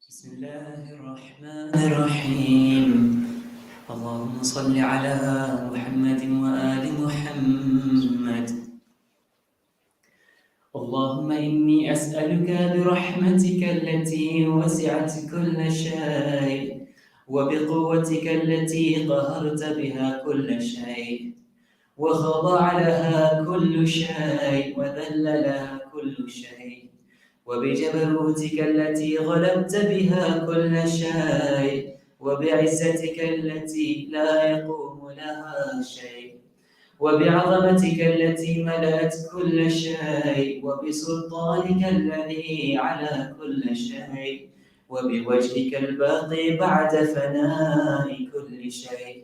بسم الله الرحمن الرحيم. اللهم صل على محمد وآل محمد. اللهم إني أسألك برحمتك التي وسعت كل شيء وبقوتك التي قهرت بها كل شيء وخضع لها كل شيء وذل لها كل شيء وبجبروتك التي غلبت بها كل شيء وبعزتك التي لا يقوم لها شيء وبعظمتك التي ملأت كل شيء وبسلطانك الذي على كل شيء وبوجهك الباقي بعد فناء كل شيء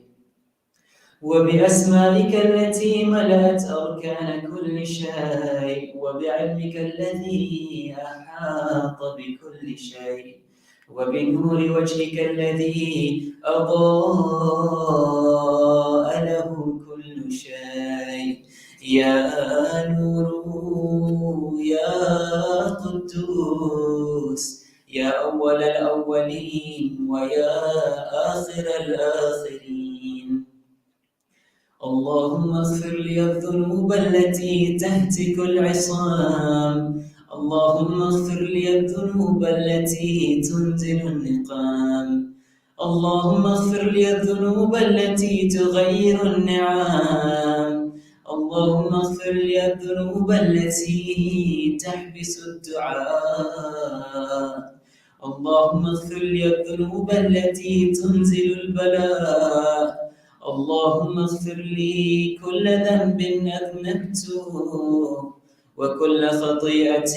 وبأسمائك التي ملأت أركان كل شيء وبعلمك الذي أحاط بكل شيء وبنور وجهك الذي أضاء له كل شيء. يا نور يا قدوس يا أول الأولين ويا آخر الآخرين. اللهم اغفر لي الذنوب التي تهتك العصام. اللهم اغفر لي الذنوب التي تنزل النقام. اللهم اغفر لي الذنوب التي تغير النعام. اللهم اغفر لي الذنوب التي تحبس الدعاء. اللهم اغفر لي الذنوب التي تنزل البلاء. اللهم اغفر لي كل ذنب أذنبته وكل خطيئة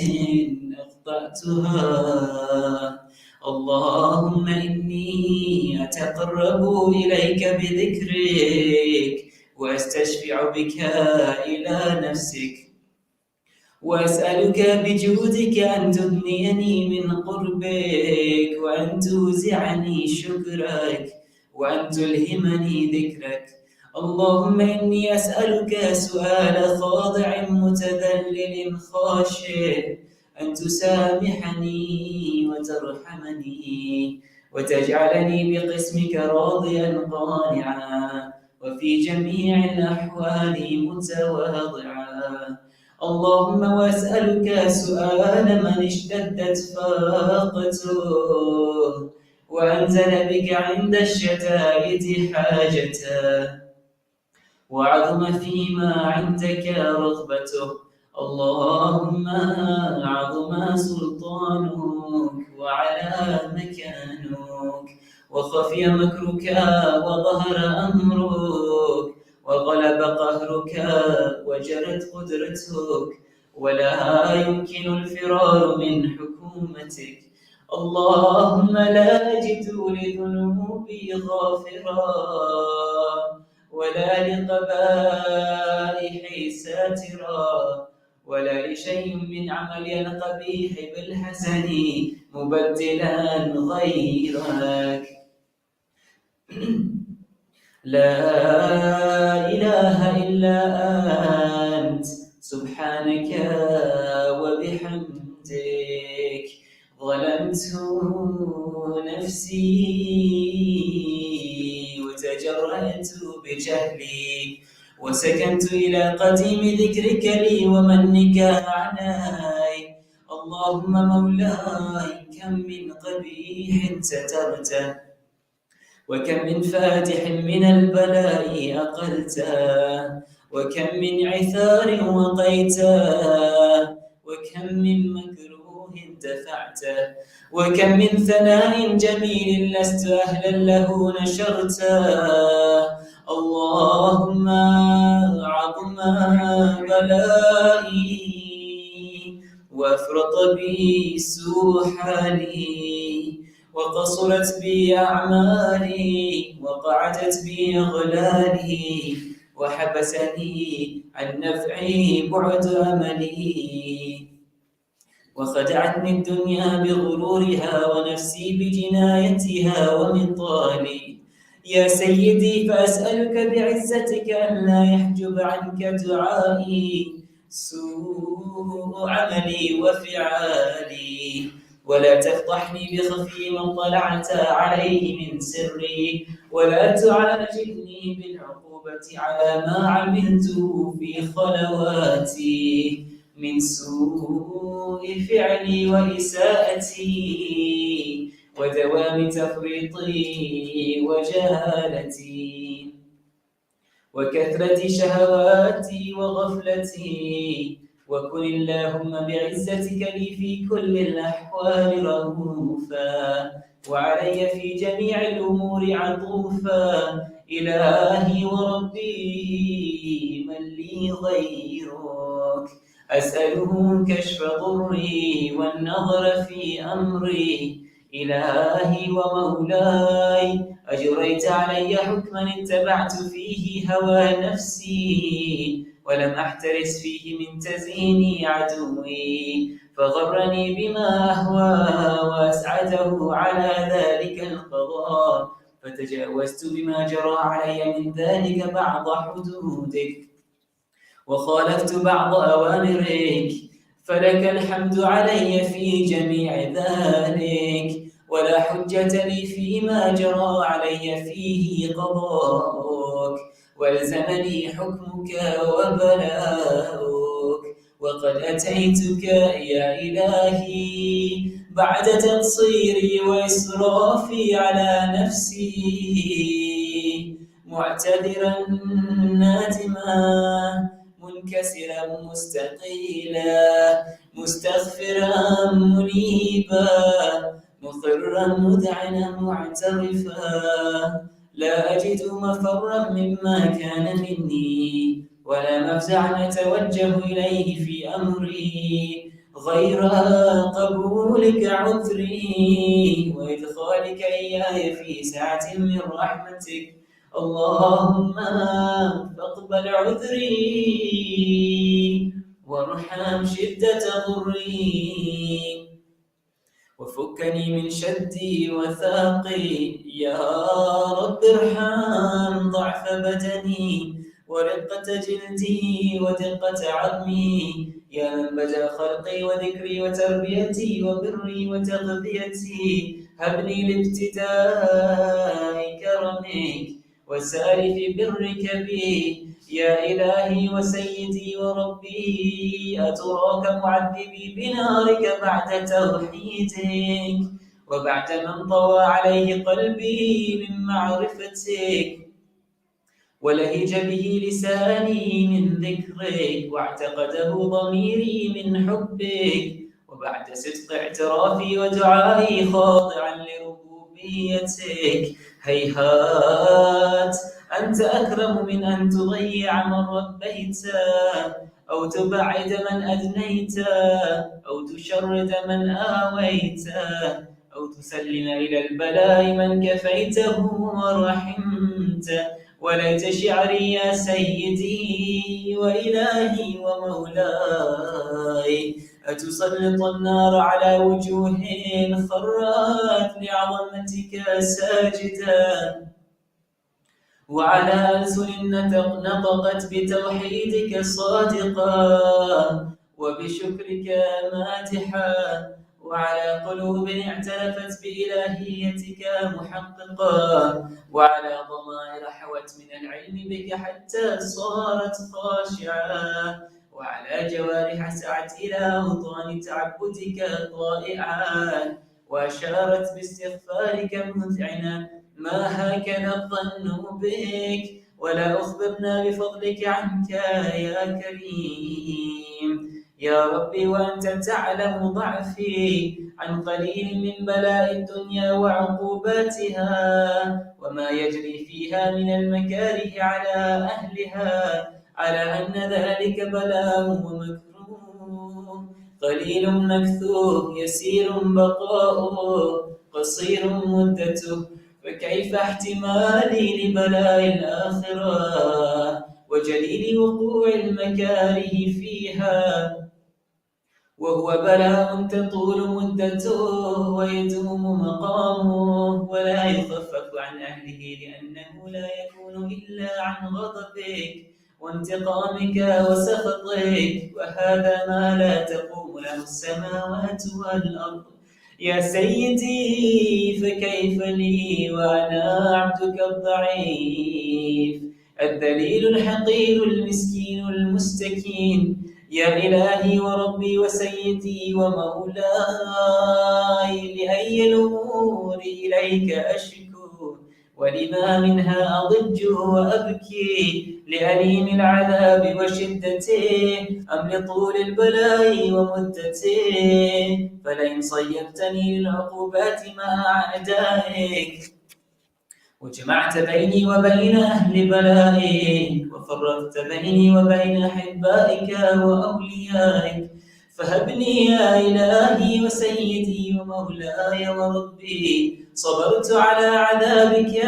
أخطأتها. اللهم إني أتقرب إليك بذكرك وأستشفع بك إلى نفسك وأسألك بجودك أن تغنيني من قربك وأن توزعني شكرك وأن تلهمني ذكرك. اللهم إني أسألك سؤال خاضع متذلل خاشع أن تسامحني وترحمني وتجعلني بقسمك راضيا قانعا وفي جميع الأحوال متواضعا. اللهم وأسألك سؤال من اشتدت فاقته وأنزل بك عند الشتائد حاجته وعظم فيما عندك رغبته. اللهم عظم سلطانك وعلى مكانك وخفي مكرك وظهر أمرك وغلب قهرك وجرت قدرتك ولا يمكن الفرار من حكومتك. اللهم لا أجد لذنوبي غافرا ولا لقبائحي ساترا ولا لشيء من عملي القبيح بالحسن مبدلا غيرك. لا إله إلا أنت سبحانك وبحمدك ظلمت نفسي وتجرأت بجهلي وسكنت إلى قديم ذكرك لي ومنك علي. اللهم مولاي كم من قبيح سترته وكم من فاتح من البلاء أقلته وكم من عثار وقيته وكم من مكروه دفعته وكم من ثناء جميل لست أهلا له نشرته. اللهم عظم بلائي وافرط بي سوء حالي وقصرت بي أعمالي وقعدت بي أغلالي وحبسني عن نفعي بعد أملي وخدعتني الدنيا بغرورها ونفسي بجنايتها ومطالي. يا سيدي فأسألك بعزتك أن لا يحجب عنك دعائي سوء عملي وفعالي، ولا تفضحني بخفي من طلعت عليه من سري، ولا تعاجلني بالعقوبة على ما عملته في خلواتي من سوء فعلي وإساءتي ودوام تفريطي وجهالتي وكثرة شهواتي وغفلتي. وكن اللهم بعزتك لي في كل الأحوال رؤوفا، وعلي في جميع الأمور عطوفا. إلهي وربي من لي غيرك، أسأله كشف ضري والنظر في أمري. إلهي ومولاي، أجريت علي حكما اتبعت فيه هوى نفسي، ولم أحترس فيه من تزيين عدوي، فغرني بما أهوى وأسعده على ذلك القضاء، فتجاوزت بما جرى علي من ذلك بعض حدودك، وخالفت بعض أوامرك، فلك الحمد علي في جميع ذلك، ولا حجة لي فيما جرى علي فيه قضاؤك، والزمني حكمك وبلاؤك. وقد أتيتك يا إلهي بعد تقصيري وإسرافي على نفسي، معتذرا نادما منكسرا مستقيلا، مستغفرا منيبا، مقرا مذعنا معترفا. لا أجد مفرا مما كان مني، ولا مفزعا أتوجه إليه في أمري، غير قبولك عذري وإدخالك إياي في سعة من رحمتك. اللهم فاقبل عذري وارحم شدة ضري، وفكني من شدي وثاقي. يا رب ارحم ضعف بدني ورقة جلدي ودقة عظمي، يا من بدا خلقي وذكري وتربيتي وبري وتغذيتي. هبني لابتداء كرمك وسارف برك بي، يا إلهي وسيدي وربي، أتراك معذبي بنارك بعد توحيدك، وبعد من طوى عليه قلبي من معرفتك، ولهج به لساني من ذكرك، واعتقده ضميري من حبك، وبعد صدق اعترافي ودعائي خاضعا لربوبيتك. هيهات، أنت أكرم من أن تضيع من ربيت، أو تبعد من أدنيت، أو تشرد من آويت، أو تسلم إلى البلاء من كفيته ورحمت. وليت شعري يا سيدي وإلهي ومولاي، أتسلط النار على وجوه خرت لعظمتك ساجدا، وعلى ألسن نطقت بتوحيدك صادقا وبشكرك مادحا، وعلى قلوب اعترفت بإلهيتك محققا، وعلى ضمائر حوت من العلم بك حتى صارت خاشعة، وعلى جوارح سعت إلى أوطان تعبدك طائعا، وأشارت باستغفارك مذعنا. ما هكذا الظن بك، ولا أخبرنا بفضلك عنك يا كريم. يا ربي وأنت تعلم ضعفي عن قليل من بلاء الدنيا وعقوباتها، وما يجري فيها من المكاره على أهلها، على أن ذلك بلاء ومكروه، قليل مكثوه، يسير بقاؤه، قصير مدته. فكيف احتمالي لبلاء الآخرة وجليل وقوع المكاره فيها، وهو بلاء تطول مدته ويدوم مقامه ولا يخفف عن أهله، لأنه لا يكون إلا عن غضبك وانتقامك وسخطك، وهذا ما لا تقوم له السماوات والأرض. يا سيدي فكيف لي وأنا عبدك الضعيف الذليل الحقير المسكين المستكين؟ يا إلهي وربي وسيدي ومولاي، لأي الأمور إليك أشكو، ولما منها أضج وأبكي؟ لأليم العذاب وشدته، أم لطول البلاء ومدته؟ فلئن صيرتني للعقوبات مع أعدائك، وجمعت بيني وبين أهل بلائك، وفرقت بيني وبين أحبائك وأوليائك، فهبني يا إلهي وسيدي ومولاي وربي. صبرت على عذابك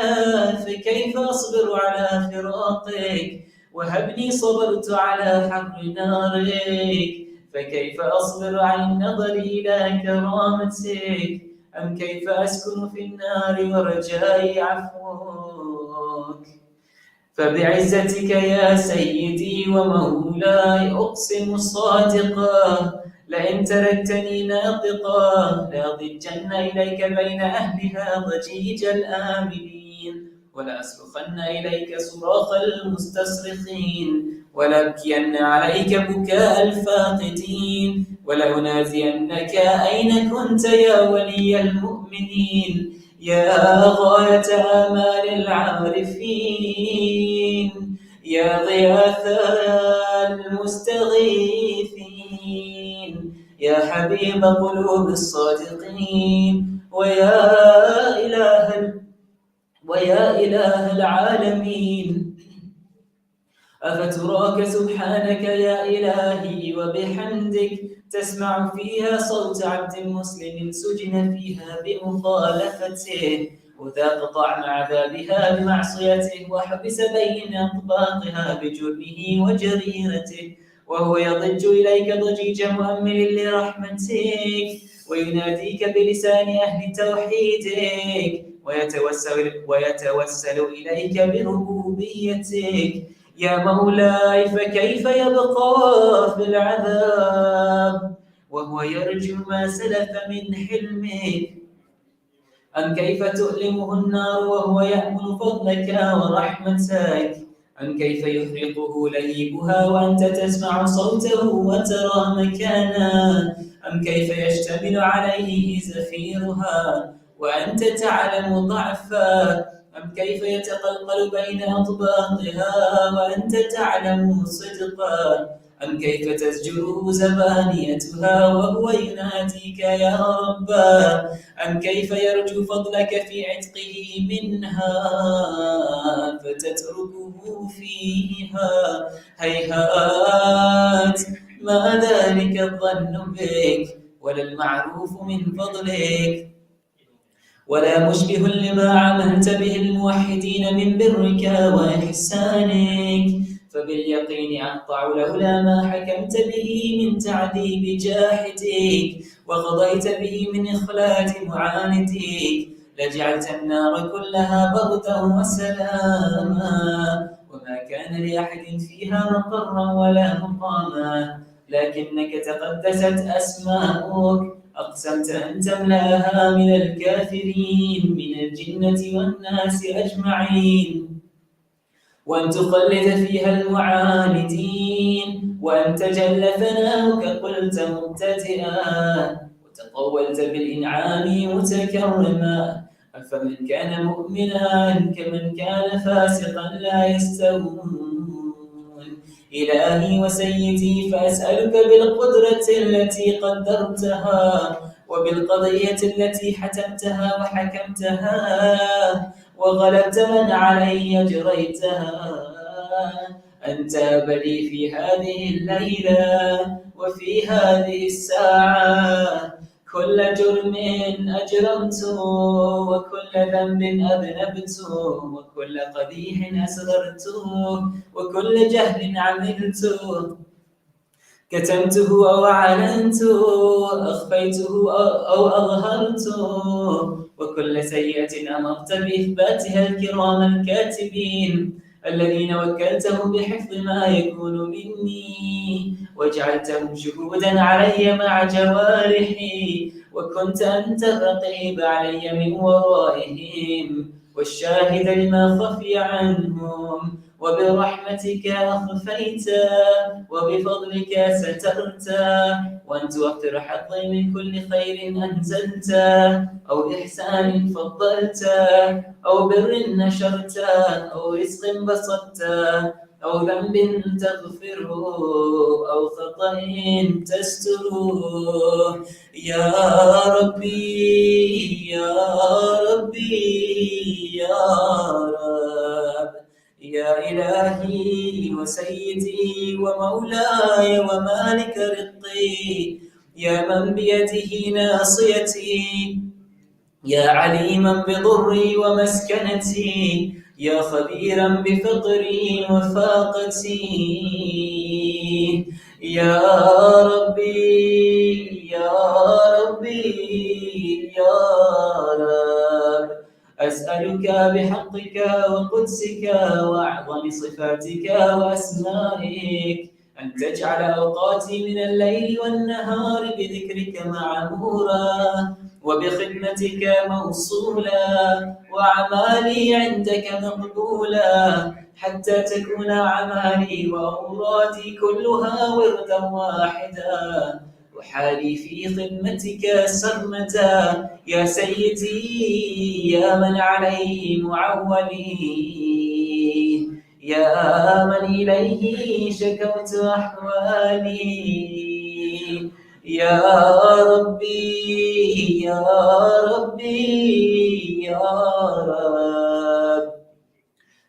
فكيف أصبر على فراقك؟ وهبني صبرت على حر نارك فكيف أصبر عن النظر إلى كرامتك؟ أم كيف أسكن في النار ورجائي عفوك؟ فبعزتك يا سيدي ومولاي أقسم صادقا، لئن تركتني ناطقا لأضجن إليك بين أهلها ضجيج الآمنين، ولأصرخن إليك صراخ المستصرخين، ولأبكين عليك بكاء الفاقدين، ولأنازعنك أين كنت يا ولي المؤمنين، يا غاية آمال العارفين، يا غياث المستغيثين، يا حبيب قلوب الصادقين، ويا إله العالمين. أفتراك سبحانك يا إلهي وبحمدك تسمع فيها صوت عبد مسلم سجن فيها بمخالفته، وذاق طعم عذابها بمعصيته، وحبس بين أطباقها بجرمه وجريرته، وهو يضج إليك ضجيج مؤمل لرحمتك، ويناديك بلسان أهل توحيدك، ويتوسل إليك بربوبيتك. يا مولاي فكيف يبقى في العذاب وهو يرجو ما سلف من حلمه؟ أم كيف تؤلمه النار وهو يأمل فضلك ورحمتك؟ أم كيف يحرقه لهيبها وأنت تسمع صوته وترى مكانه؟ أم كيف يشتمل عليه زفيرها وأنت تعلم ضعفه؟ أم كيف يتقلقل بين أطباقها وأنت تعلم صدقا؟ أم كيف تزجره زبانيتها وهو يناديك يا ربا؟ أم كيف يرجو فضلك في عتقه منها فتتركه فيها؟ هيهات ما ذلك الظن بك ولا المعروف من فضلك، ولا مشبه لما عملت به الموحدين من برك وإحسانك، فباليقين أقطع لولا ما حكمت به من تعذيب جاحدك وقضيت به من إخلاد معاندك، لجعلت النار كلها بردا وسلاما، وما كان لأحد فيها مقرا ولا مقاما، لكنك تقدست أسماؤك أقسمت أن تملأها من الكافرين من الجنة والناس أجمعين، وأن تخلد فيها المعاندين، وأن تجل ثناؤك قلت مبتدئا، وتقولت بالإنعام متكرما، أفمن كان مؤمنا كمن كان فاسقا لا يستوون. إلهي وسيدي فأسألك بالقدرة التي قدرتها وبالقضية التي حتمتها وحكمتها وغلبت من علي جريتها، أن تاب لي في هذه الليلة وفي هذه الساعة كل جرم أجرمته وكل ذنب أذنبته وكل قبيح أصغرته وكل جهل عملته، كتمته أو أعلنته، أخفيته أو أظهرته، وكل سيئة أمرت بإثباتها الكرام الكاتبين، الذين وكلتهم بحفظ ما يكون مني وجعلتهم شهودا علي مع جوارحي، وكنت أنت الرقيب علي من ورائهم والشاهد لما خفي عنهم، وبرحمتك أخفيت وبفضلك سترت، وأن توفر حظي من كل خير أنزلت أو إحسان فضلت أو بر نشرت أو رزق بسطت أو ذنب تغفره أو خطأ تستره. يا ربي يا ربي يا رب، يا إلهي وسيدي ومولاي ومالك رقي، يا من بيده ناصيتي، يا عليما بضري ومسكنتي، يا خبيرا بفقري وفاقتي. يا ربي يا ربي يا رب، أسألك بحقك وقدسك وأعظم صفاتك وأسمائك أن تجعل أوقاتي من الليل والنهار بذكرك معمورا وبخدمتك موصولا وأعمالي عندك مقبولا، حتى تكون أعمالي وأورادي كلها وردا واحدا، وحالي في خدمتك سرمدا. يا سيدي يا من عليه معولي، يا من إليه شكوت أحوالي، يا ربي يا ربي يا رب،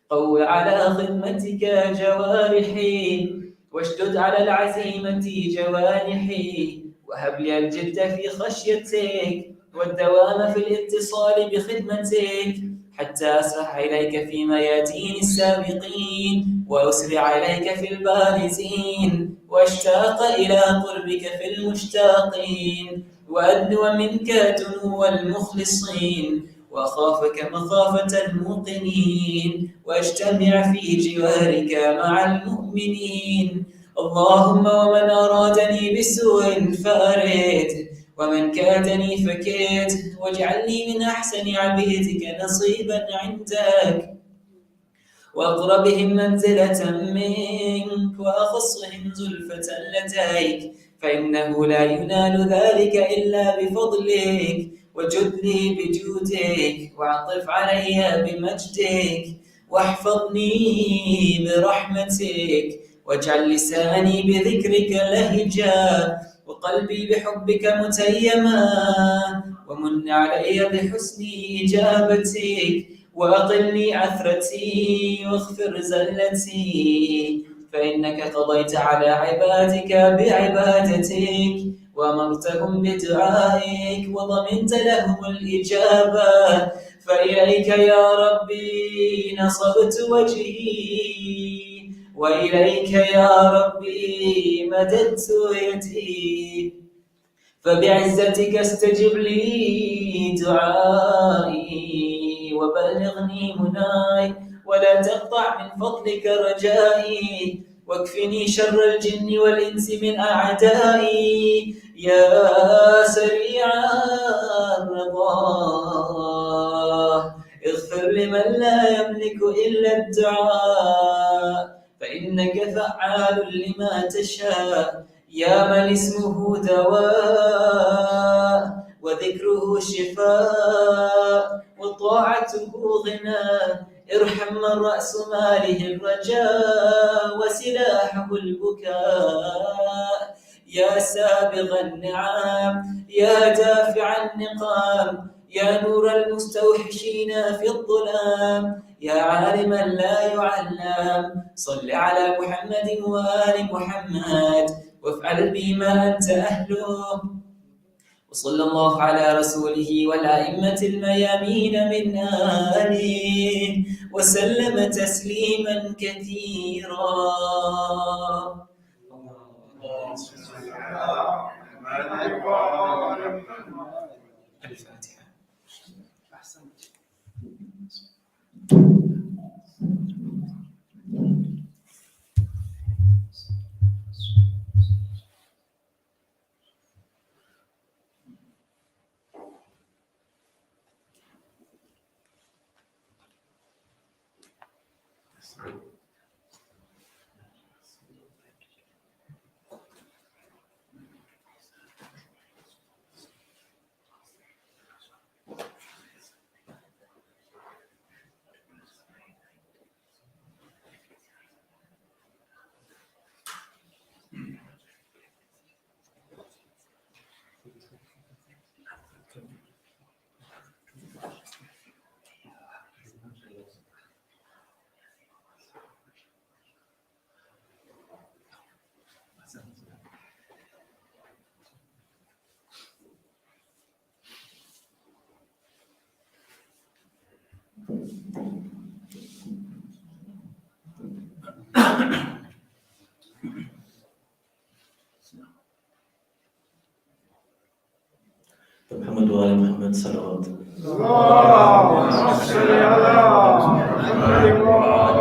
قو على خدمتك جوارحي واشدد على العزيمة جوانحي، وهب لي الجد في خشيتك والدوام في الاتصال بخدمتك، حتى أسرع إليك في ميادين السابقين وأسرع إليك في البارزين، واشتاق إلى قربك في المشتاقين، وأدنو منك دنو المخلصين، وأخافك مخافة الموقنين، وأجتمع في جوارك مع المؤمنين. اللهم ومن أرادني بسوء فأرد، ومن كادني فكد، واجعلني من أحسن عبيدك نصيبا عندك، وأقربهم منزلة منك، وأخصهم زلفة لديك، فإنه لا ينال ذلك إلا بفضلك، وجد لي بجودك، وعطف علي بمجدك، واحفظني برحمتك، واجعل لساني بذكرك لهجا، وقلبي بحبك متيما، ومن علي بحسن إجابتك، وأقلني عثرتي واغفر زلتي، فإنك قضيت على عبادك بعبادتك، وأمرتهم بدعائك، وضمنت لهم الإجابة، فإليك يا ربي نصبت وجهي، وإليك يا ربي مددت يدي، فبعزتك استجب لي دعائي، وبلغني مناي، ولا تقطع من فضلك رجائي، واكفني شر الجن والإنس من أعدائي، يا سريع الرضا اغفر لمن لا يملك إلا الدعاء، فإنك فعال لما تشاء، يا من اسمه دواء وذكره شفاء وطاعته غنى، ارحم من رأس ماله الرجاء وسلاحه البكاء، يا سابغ النعم، يا دافع النقام، يا نور المستوحشين في الظلام، يا عالما لا يعلم، صل على محمد وآل محمد، وافعل بما أنت أهله، وصلى الله على رسوله والأئمة الميامين من آله، وسلم تسليما كثيرا. الفاتحة. محمد وآل محمد صلوات اللهم صل على محمد وآل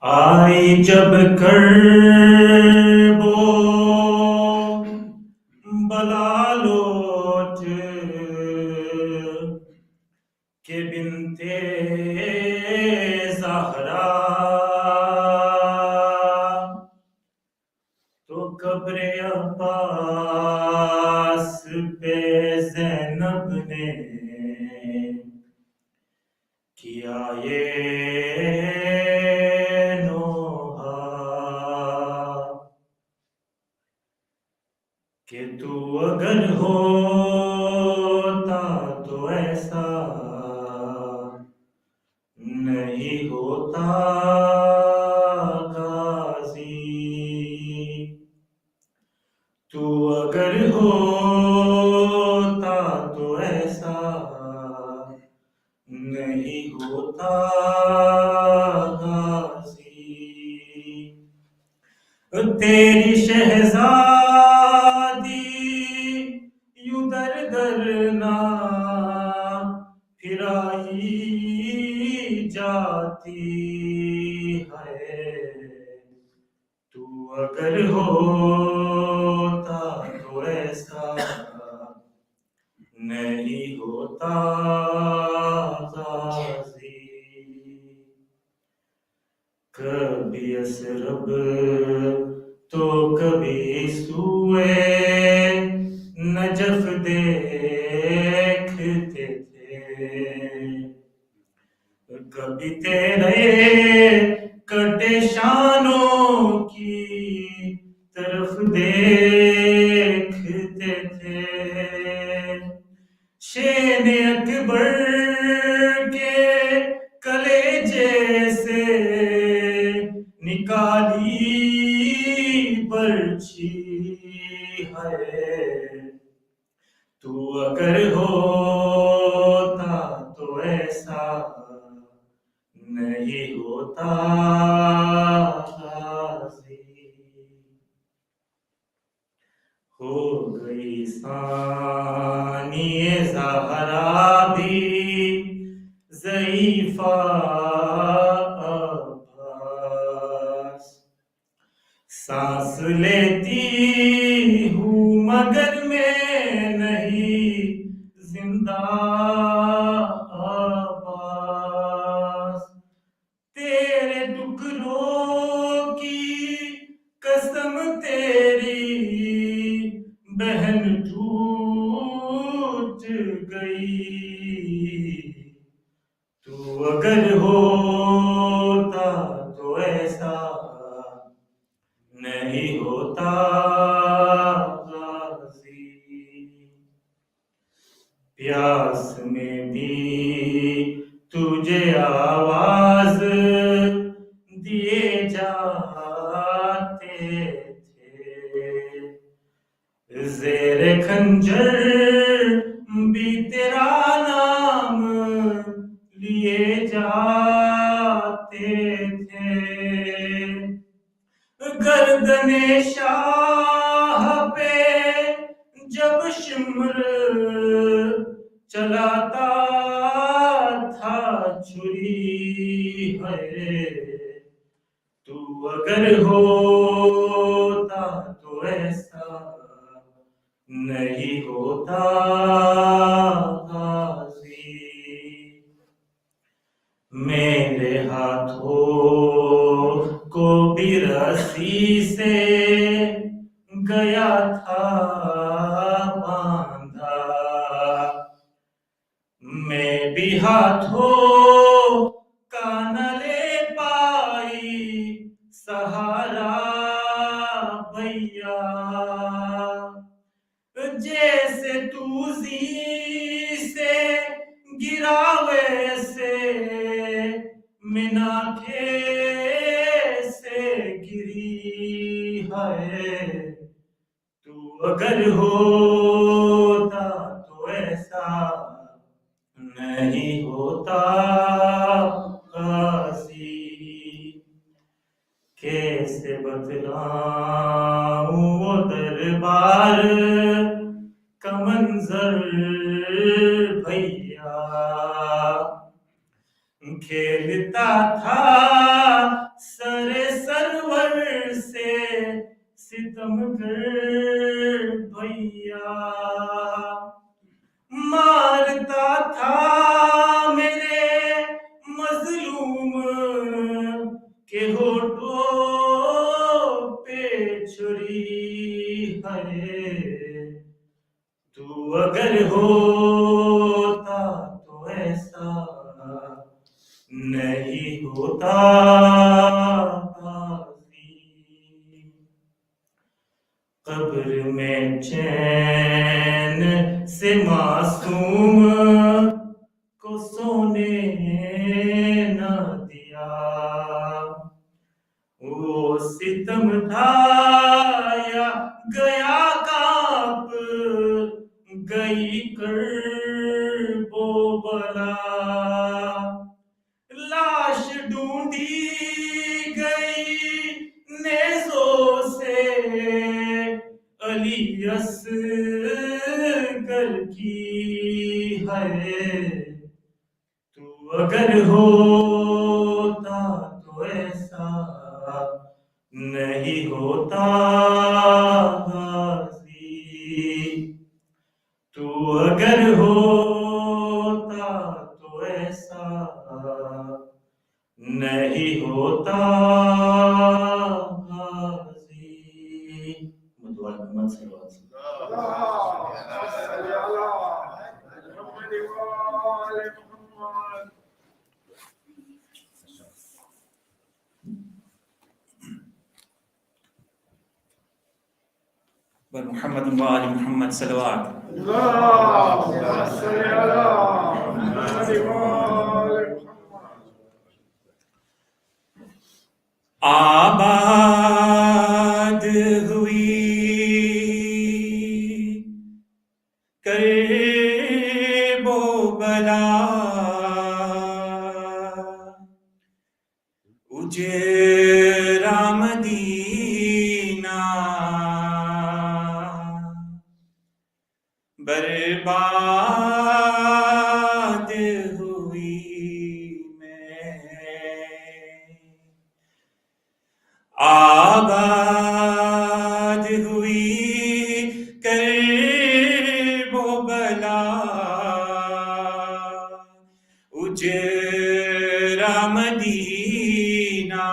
آئی جب کرب و بلا لوٹ کہ بنتے زہرا تو قبر عباس پہ زینب نے کیا یہ نوحہ کہ تو اگر ہوتا تو ایسا نہیں ہوتا غازی، تو اگر ہوتا تو ایسا نہیں ہوتا غازی، تیری شہزادی یوں در در نہ پھرائی جاتی ہے، تو اگر ہوتا تو ایسا نہیں ہوتا غازی، کبھی اسرب تو کبھی سوئے نجف دیکھتے تھے، کبھی تیرے کٹے شانوں کی طرف دیکھتے تھے، شین اکبر کے کلیجے سے نکالی برچھی ہے، تو اگر ہوتا تو ایسا نہیں ہوتا غازی، ہو گئی ثانی زہرا بھی ضعیفہ عباس، سانس لیتی ہوں مگر میں نہیں زندہ عباس، تیرے ٹکڑوں کی قسم تیری بہن ٹوٹ گئی، تو اگر ہوتا تو ایسا نہیں ہوتا غازی، پیاس میں بھی تجھے آواز دیے جاتے تھے، زیر خنجر بھی تیرا نام لیے جاتے تھے، گردن شاہ پہ جب شمر چلاتا تھا چھری ہے، تو اگر ہوتا تو ایسا نہیں ہوتا غازی، ہاتھوں کو بھی رسی سے گیا تھا باندھا، میں بھی ہاتھوں کا نہ لے پائی سہارا بھیا، جیسے تو زی سے گرا ویسے منا سے گری ہے، تو اگر ہوتا تو ایسا نہیں ہوتا غازی، کیسے بتلاؤں وہ دربار کا منظر بھیا، کھیلتا تھا سر سرور سے ستمگر بھیا، مارتا تھا میرے مظلوم کے ہونٹوں پہ چھری ہے، تو اگر ہوتا تو ایسا نہیں ہوتا غازی، قبر میں چین سے معصوم کو سونے نہ دیا، وہ ستم تھا یا گیا کانپ گئی کرب و بلا، لاش ڈھونڈی گئی نیزوں سے علی اصغر کی ہے، تو اگر ہوتا تو ایسا نہیں ہوتا غازی، تو اگر ہوتا تو ایسا نہیں ہوتا غازی۔ مدعا محمد صلی اللہ علیہ وسلم۔ محمد وآل محمد صلوات۔ آباد ہوئی کرب و بلا، اجرا مدینہ برباد ہوئی میں، آباد ہوئی کرب و بلا، اجرا مدینہ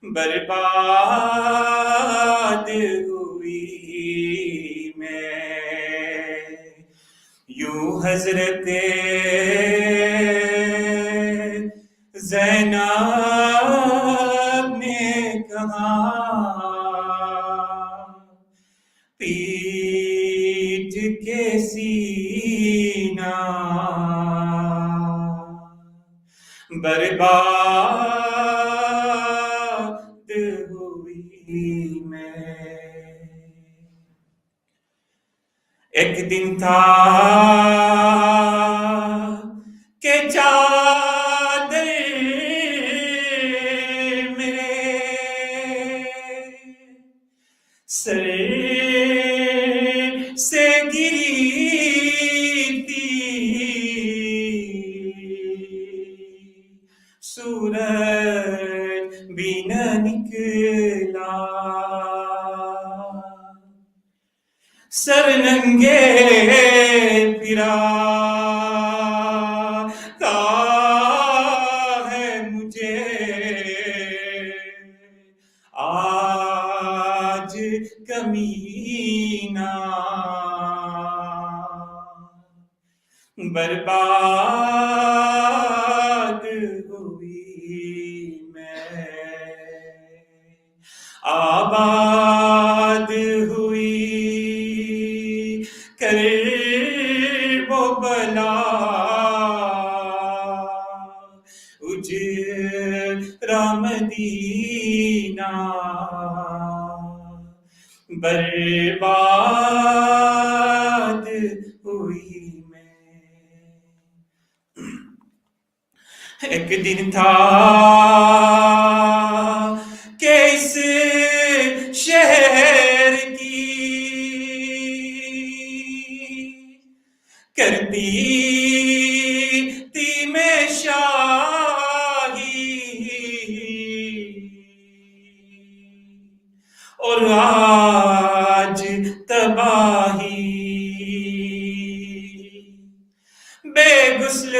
برباد ہوئی میں، یوں حضرت زینب نے کہا، پیٹھ کے سینہ برباد ہوئی میں، ایک دن تھا کہ چادر میرے سر سے گری تھی، سورج بھی نہ نکلا، سر ننگے پھرا تھا مدینہ برباد ہوئی میں آباد ہوئی کرب و بلا اجرا مدینہ برباد ہوئی میں۔ ایک دن تھا کہ اس شہر کی کرتی تھی میں شاہی اور آج تباہی بے غسل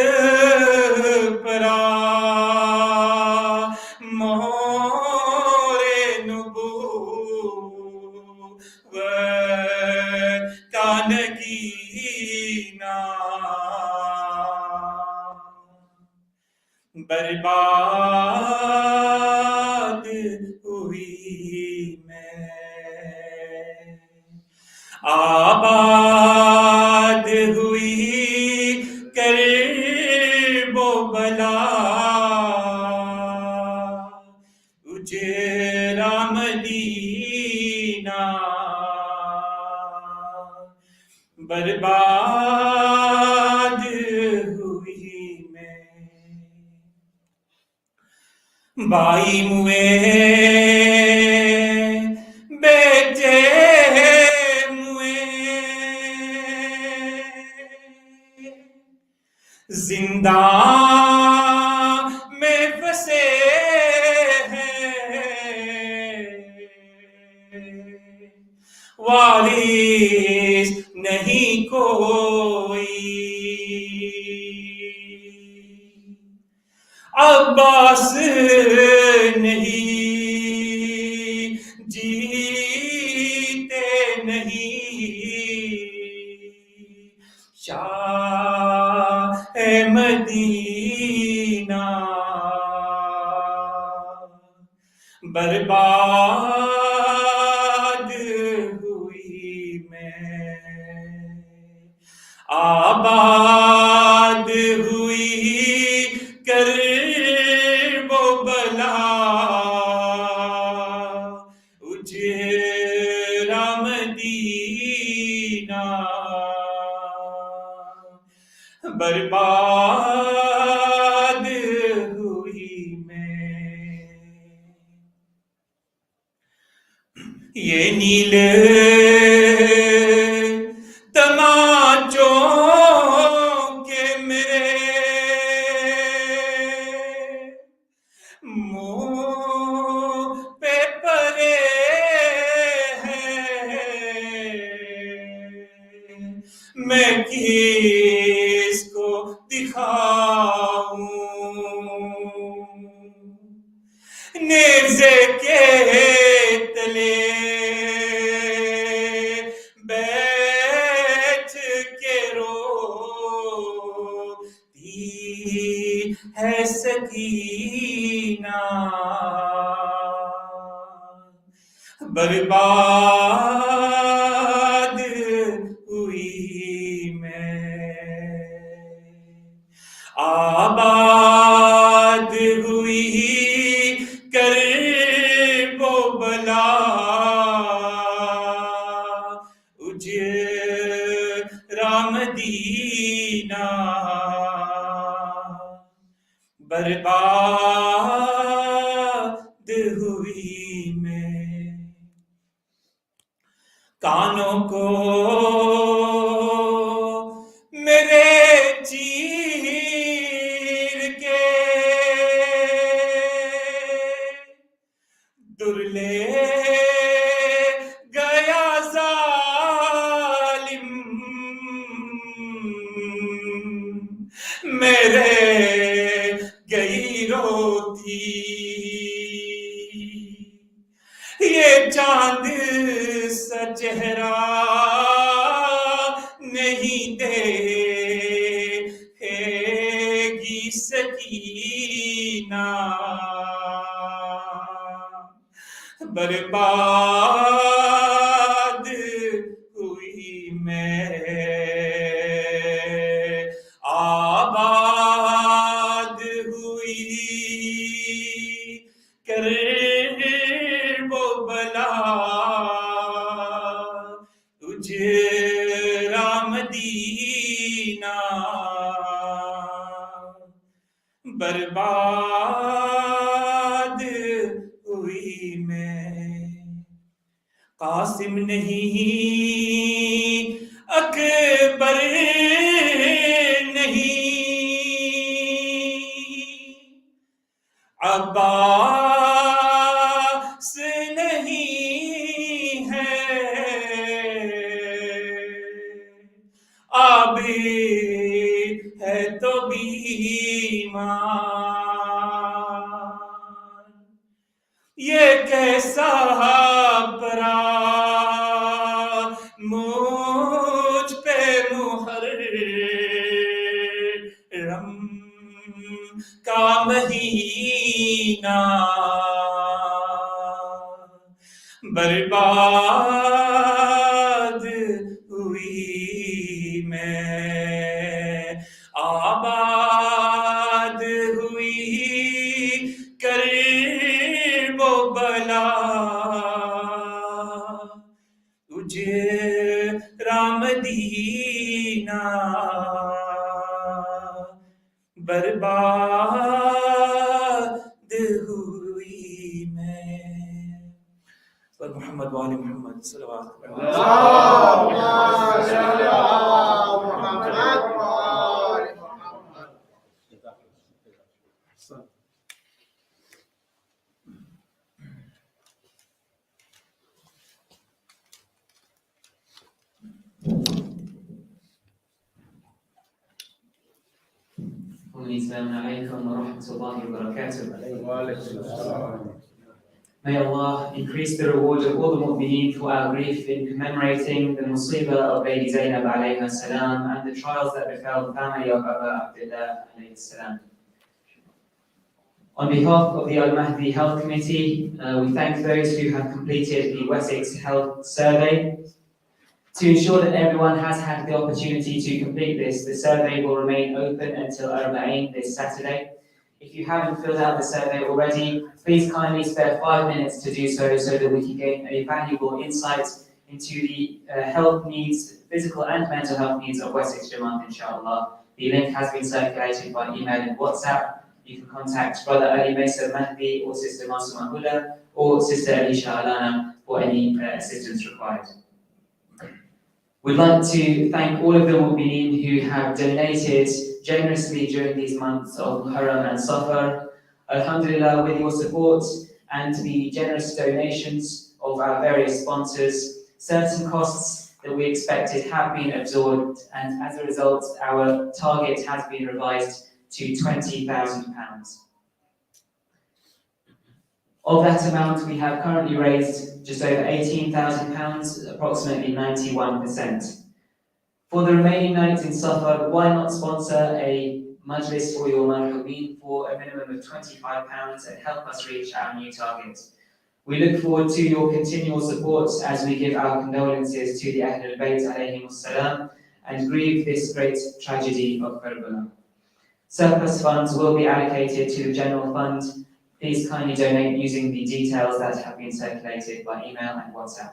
پرا مہر نبوت کا نگینہ برباد ہوئی میں آباد ہوئی کرب و بلا اجرا مدینہ برباد ہوئی میں۔ بائی موئے بیٹے زندان میں پھنسے ہیں وارث نہیں کوئی عباس نہیں جیتے نہیں شاہ مدینہ برباد ہوئی میں آباد ہوئی کرب و بلا اجرا مدینہ برباد ہوئی میں۔ یہ نیل تماچوں کے میرے منہ پہ پڑے ہیں میں کس کو دکھاؤں نیزے کے تلے بیٹھ کے روتی ہے سکینہ برباد ہوئی میں آباد ہوئی کرب و بلا اجرا مدینہ برباد ہوئی میں۔ کانوں کو میرے چیر کے در لے گیا ظالم میرے گئی روتی یہ چاند سجے चेहरा नहीं देखेगी सकीना, बर्बाद हुई मैं, आबाद हुई कर वो बला, तुझे रामदीना, बर्बाद हुई मैं। कासिम नहीं, अकबर नहीं, अब्बास नहीं है, आबे है तो बीमार। ये कैसा परा मुझ पे मुहर्रम का महीना, बर्बाद हुई मैं, आबाद हुई कर वो बला, तुझे रामदीना, बर्बाद हुई मैं। पर मोहम्मद वाले मोहम्मद सल्लल्लाहु May Allah increase the reward of all the mu'mineen for our grief in commemorating the musibah of Lady Zainab alayha salam and the trials that befell the family of Abu Abdullah alayhi salam. On behalf of the Al-Mahdi Health Committee, we thank those who have completed the Wessex Health Survey. To ensure that everyone has had the opportunity to complete this, the survey will remain open until Arba'een this Saturday. If you haven't filled out the survey already, please kindly spare 5 minutes to do so that we can gain a valuable insight into the health needs, physical and mental health needs of Wessex Jamaat, inshallah. The link has been circulated by email and WhatsApp. You can contact Brother Ali Mesa Mahdi or Sister Masuma Huda or Sister Alicia Alana for any assistance required. We'd like to thank all of the mu'mineen who have donated generously during these months of Haram and Safar. Alhamdulillah, with your support and the generous donations of our various sponsors, certain costs that we expected have been absorbed, and as a result, our target has been revised to £20,000. Of that amount, we have currently raised just over £18,000, approximately 91%. For the remaining nights in Safar, why not sponsor a Majlis for your marhumeen for a minimum of £25 and help us reach our new target? We look forward to your continual support as we give our condolences to the Ahlul Bayt alayhimus salam and grieve this great tragedy of Karbala. Surplus funds will be allocated to the general fund. Please kindly donate using the details that have been circulated by email and WhatsApp.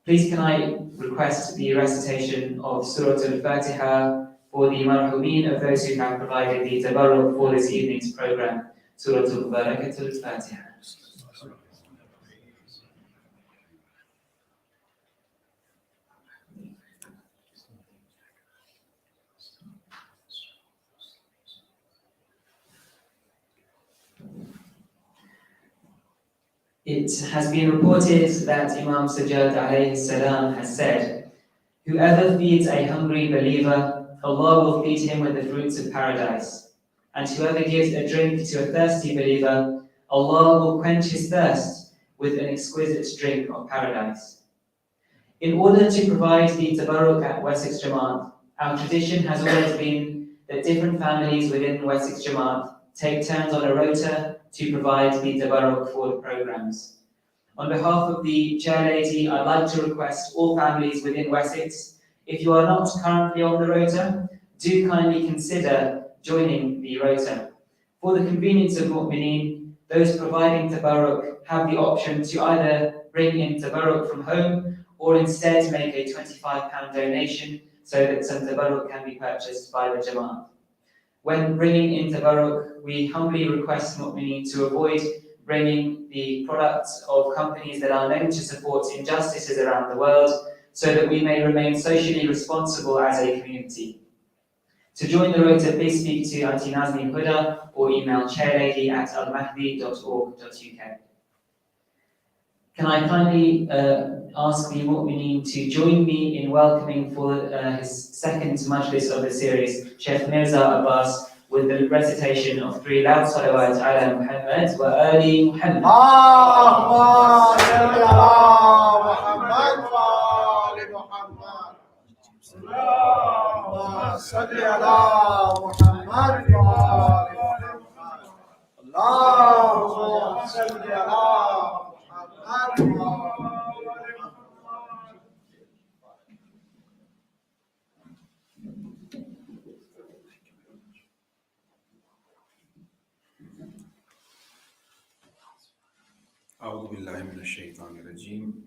Please can I request the recitation of Surah Al-Fatiha for the marhumeen of those who have provided the tabarruk for this evening's program. Surah Al-Barakat Al-Fatiha. It has been reported that Imam Sajjad alayhi salam has said, "Whoever feeds a hungry believer, Allah will feed him with the fruits of paradise. And whoever gives a drink to a thirsty believer, Allah will quench his thirst with an exquisite drink of paradise. In order to provide the tabarruk at Wessex Jamaat, our tradition has always been that different families within Wessex Jamaat take turns on a rota to provide the tabarruk for the programs. On behalf of the chair lady, I'd like to request all families within Wessex, if you are not currently on the rota, do kindly consider joining the rota. For the convenience of mu'mineen, those providing tabarruk have the option to either bring in tabarruk from home or instead make a £25 donation so that some tabarruk can be purchased by the Jamaat. When bringing in tabarruk, we humbly request mu'mineen to avoid bringing the products of companies that are known to support injustices around the world so that we may remain socially responsible as a community. To join the rota, please speak to Auntie Nazni Huda or email chairlady@almahdi.org.uk. Can I kindly ask the mu'mineen to join me in welcoming for his second majlis of the series, Shaykh Mirza Abbas, with the recitation of 3 loud salawat ala Muhammad wa ali Muhammad. Allahumma salli ala Muhammad wa ali Muhammad. Allahumma salli ala Muhammad wa ali Muhammad. Allahumma salli ala Muhammad wa ali Muhammad. أعوذ بالله من الشيطان الرجيم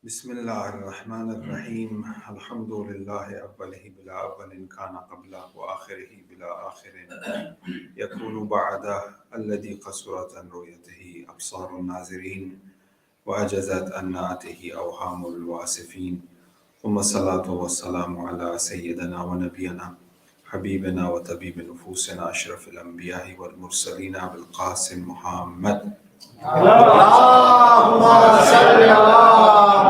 بسم الله الرحمن الرحيم الحمد لله أوله بلا أول كان قبله وآخره بلا آخر يكون بعده الذي قصرت عن رؤيته أبصار الناظرين وأجزت عن نعته أوهام الواصفين ثم الصلاة والسلام على سيدنا ونبينا حبيبنا وطبيب نفوسنا أشرف الأنبياء والمرسلين بالقاسم محمد اللهم صل على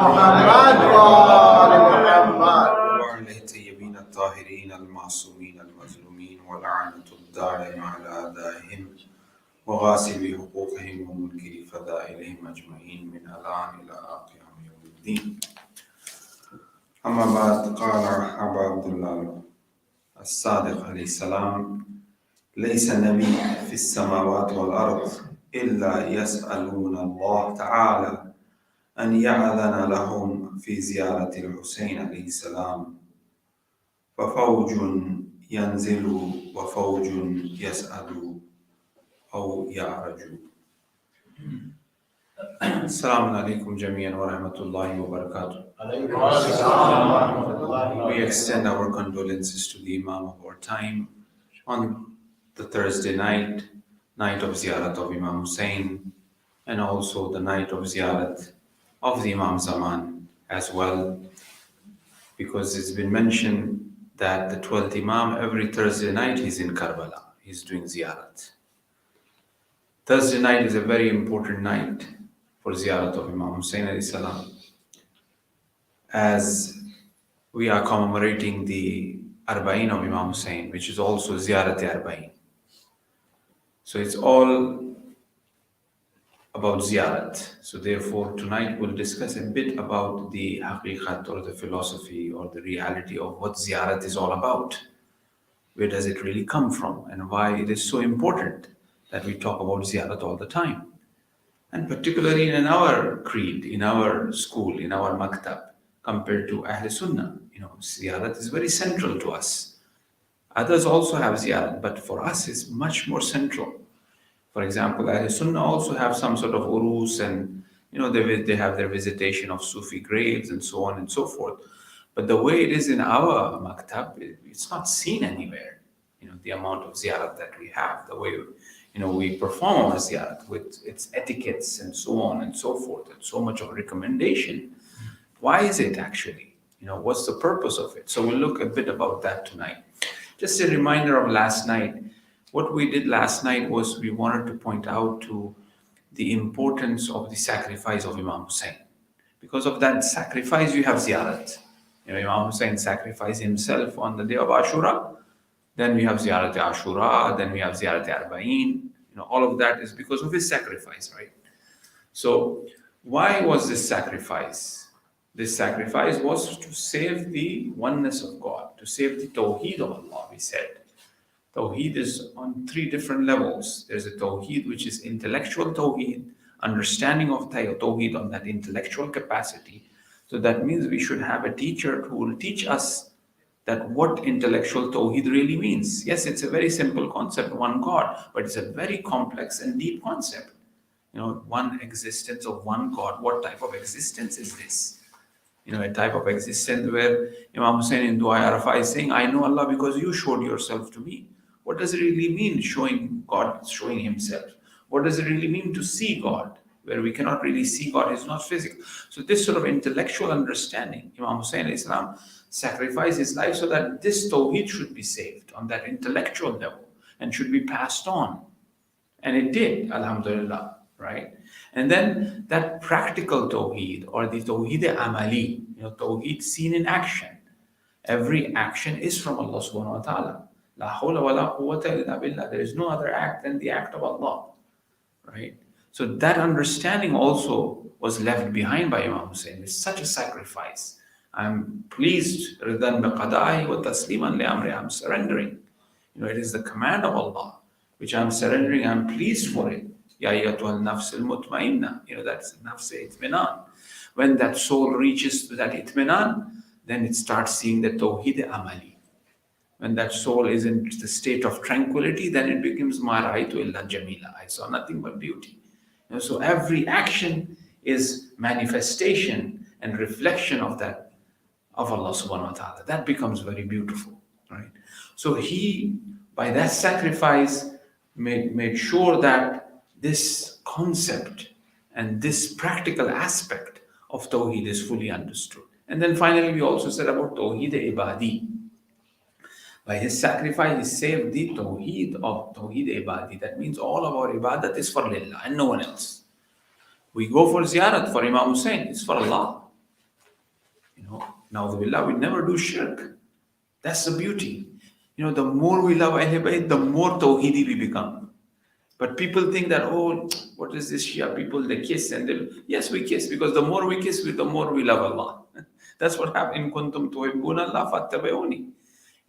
محمد وآل محمد وعلى الطيبين الطاهرين المعصومين المظلومين واللعنة الدائمة على أعدائهم وغاسل حقوقهم ومنكر فضائلهم أجمعين من الآن إلى قيام يوم الدين. أما بعد، قال أبا عبد الله الصادق عليه السلام: ليس نبي في السماوات والأرض إلا يسألون الله تعالى أن يأذن لهم في زيارة الحسين عليه السلام، ففوج ينزل وفوج يسأل أو يعرج. السلام عليكم جميعا ورحمة الله وبركاته. We extend our condolences to the Imam of our time on the Thursday night of Ziyarat of Imam Hussein, and also the night of Ziyarat of the Imam Zaman as well, because it's been mentioned that the 12th Imam every Thursday night he's in Karbala, he's doing Ziyarat. Thursday night is a very important night for Ziyarat of Imam Hussein alayhi salam, as we are commemorating the Arba'in of Imam Hussein, which is also Ziyarat Arba'in. So it's all about Ziyarat. So therefore tonight we'll discuss a bit about the haqiqat or the philosophy or the reality of what Ziyarat is all about. Where does it really come from and why it is so important that we talk about Ziyarat all the time. And particularly in our creed, in our school, in our maktab, compared to Ahl Sunnah. Ziyarat is very central to us. Others also have Ziyarat, but for us it's much more central. For example, Ahl Sunnah also have some sort of urus, and they have their visitation of Sufi graves and so on and so forth. But the way it is in our maktab, it's not seen anywhere. The amount of Ziyarat that we have, the way we perform our Ziyarat with its etiquettes and so on and so forth, and so much of recommendation. Why is it actually? What's the purpose of it? So we'll look a bit about that tonight. Just a reminder of last night. What we did last night was we wanted to point out to the importance of the sacrifice of Imam Hussein. Because of that sacrifice, you have Ziyarat. Imam Hussein sacrificed himself on the day of Ashura. Then we have Ziyarat Ashura. Then we have Ziyarat Arba'in. All of that is because of his sacrifice, right? So Why was this sacrifice? This sacrifice was to save the oneness of God, to save the Tawheed of Allah, we said. Tawheed is on three different levels. There's a Tawheed which is intellectual Tawheed, understanding of Tawheed on that intellectual capacity. So that means we should have a teacher who will teach us that what intellectual Tawheed really means. Yes, it's a very simple concept, one God, but it's a very complex and deep concept. One existence of one God. What type of existence is this? A type of existence where Imam Hussein in Dua Arafah is saying, I know Allah because you showed yourself to me. What does it really mean, showing God, showing himself? What does it really mean to see God? Where we cannot really see God, is not physical. So this sort of intellectual understanding, Imam Hussein Islam sacrificed his life so that this Tawheed should be saved on that intellectual level and should be passed on. And it did, alhamdulillah. Right? And then that practical Tawheed, or the Tawheed Amali, Tawheed seen in action. Every action is from Allah subhanahu wa ta'ala. La hawla wa la quwwata illa billah. There is no other act than the act of Allah. Right? So that understanding also was left behind by Imam Hussein. It's such a sacrifice. I'm pleased, ridan bi qada'i wa tasliman li amri. I'm surrendering. It is the command of Allah, which I'm surrendering. I'm pleased for it. Ya ayyatuhal nafs al-mutmainna. That's nafs itminan. When that soul reaches to that itminan, then it starts seeing the Tawheed Amali. When that soul is in the state of tranquility, then it becomes ma ra'aytu illa jamila. I saw nothing but beauty. So every action is manifestation and reflection of that, of Allah subhanahu wa ta'ala. That becomes very beautiful. Right? So he, by that sacrifice, made sure that this concept and this practical aspect of Tawheed is fully understood. And then finally, we also said about Tawheed Ibadi. By his sacrifice, he saved the Tawheed of Tawheed Ibadi. That means all of our ibadat is for Lillah and no one else. We go for Ziyarat for Imam Hussein, it's for Allah. Na'udhu we never do shirk. That's the beauty. The more we love Ahlul Bayt, the more Tawheedi we become. But people think that, what is this Shia people? They kiss and yes, we kiss because the more we kiss, the more we love Allah. That's what happened. In kuntum tuhibbuna Allah fattabi'uni.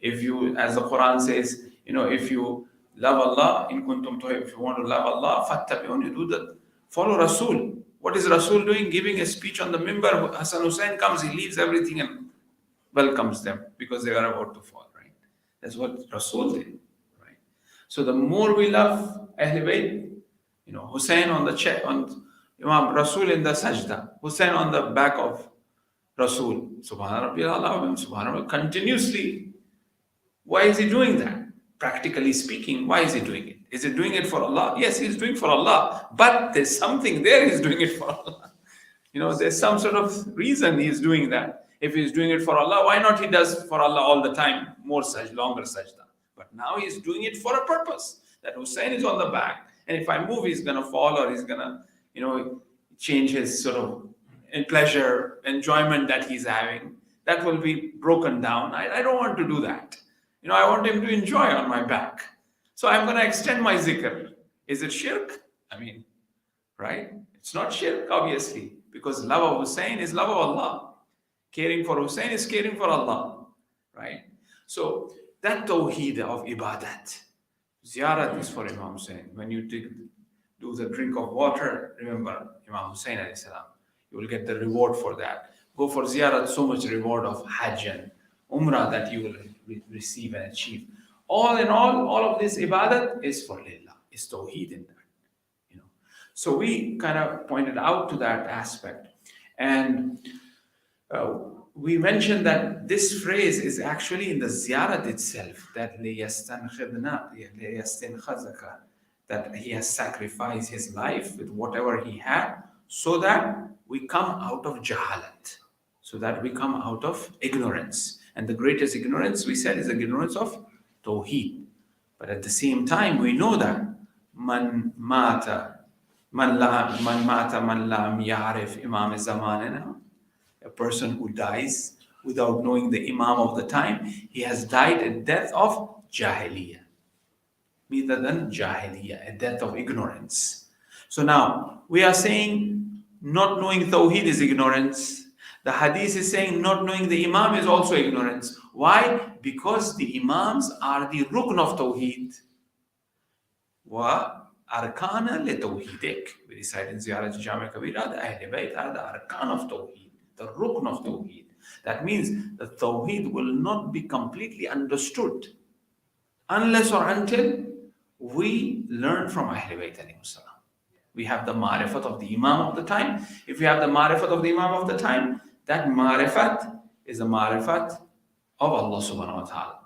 If you, as the Quran says, if you love Allah, in kuntum tuhibbuna, if you want to love Allah, fattabi'uni, do that. Follow Rasul. What is Rasul doing? Giving a speech on the mimbar. Hassan Hussein comes, he leaves everything and welcomes them because they are about to fall. Right? That's what Rasul did. Right? So the more we love Ahlul Bayt, Hussein on the chair, on Imam Rasul in the sajda, Hussein on the back of Rasul, Subhana Rabbil A'la, Subhana, continuously. Why is he doing that? Practically speaking, why is he doing it? Is he doing it for Allah? Yes, he's doing for Allah, but there's something there he's doing it for Allah. There's some sort of reason he's doing that. If he's doing it for Allah, why not he does for Allah all the time, longer sajda? But now he's doing it for a purpose. That Hussein is on the back, and if I move, he's going to fall, or he's going to, change his sort of pleasure, enjoyment that he's having. That will be broken down. I don't want to do that. I want him to enjoy on my back. So I'm going to extend my zikr. Is it shirk? Right? It's not shirk, obviously, because love of Hussein is love of Allah. Caring for Hussein is caring for Allah. Right? So that Tawheed of Ibadat. Ziyarat is for Imam Hussein. When you do the drink of water, remember Imam Hussein alayhi salam. You will get the reward for that. Go for Ziyarat, so much reward of Hajj and Umrah that you will receive and achieve. All in all of this ibadat is for Lillah. Is Tawheed in that. So we kind of pointed out to that aspect. And we mentioned that this phrase is actually in the Ziyarat itself, that that he has sacrificed his life with whatever he had, so that we come out of jahalat, so that we come out of ignorance. And the greatest ignorance, we said, is ignorance of Tawheed. But at the same time, we know that man lam ya'rif imam zamanina, a person who dies without knowing the imam of the time, he has died a death of jahiliyyah. Neither than jahiliyyah, a death of ignorance. So now we are saying not knowing Tawheed is ignorance. The hadith is saying not knowing the Imam is also ignorance. Why? Because the Imams are the rukn of Tawheed. Wa arkana le Tawheedik. We recite in Ziyarat Jami Kabira, the Ahl Bayt are the arkan of Tawheed, the rukn of Tawheed. That means the Tawheed will not be completely understood unless or until we learn from Ahl Bayt alayhi salam. We have the ma'rifat of the Imam of the time. If we have the ma'rifat of the Imam of the time, that ma'rifat is the ma'rifat of Allah subhanahu wa ta'ala.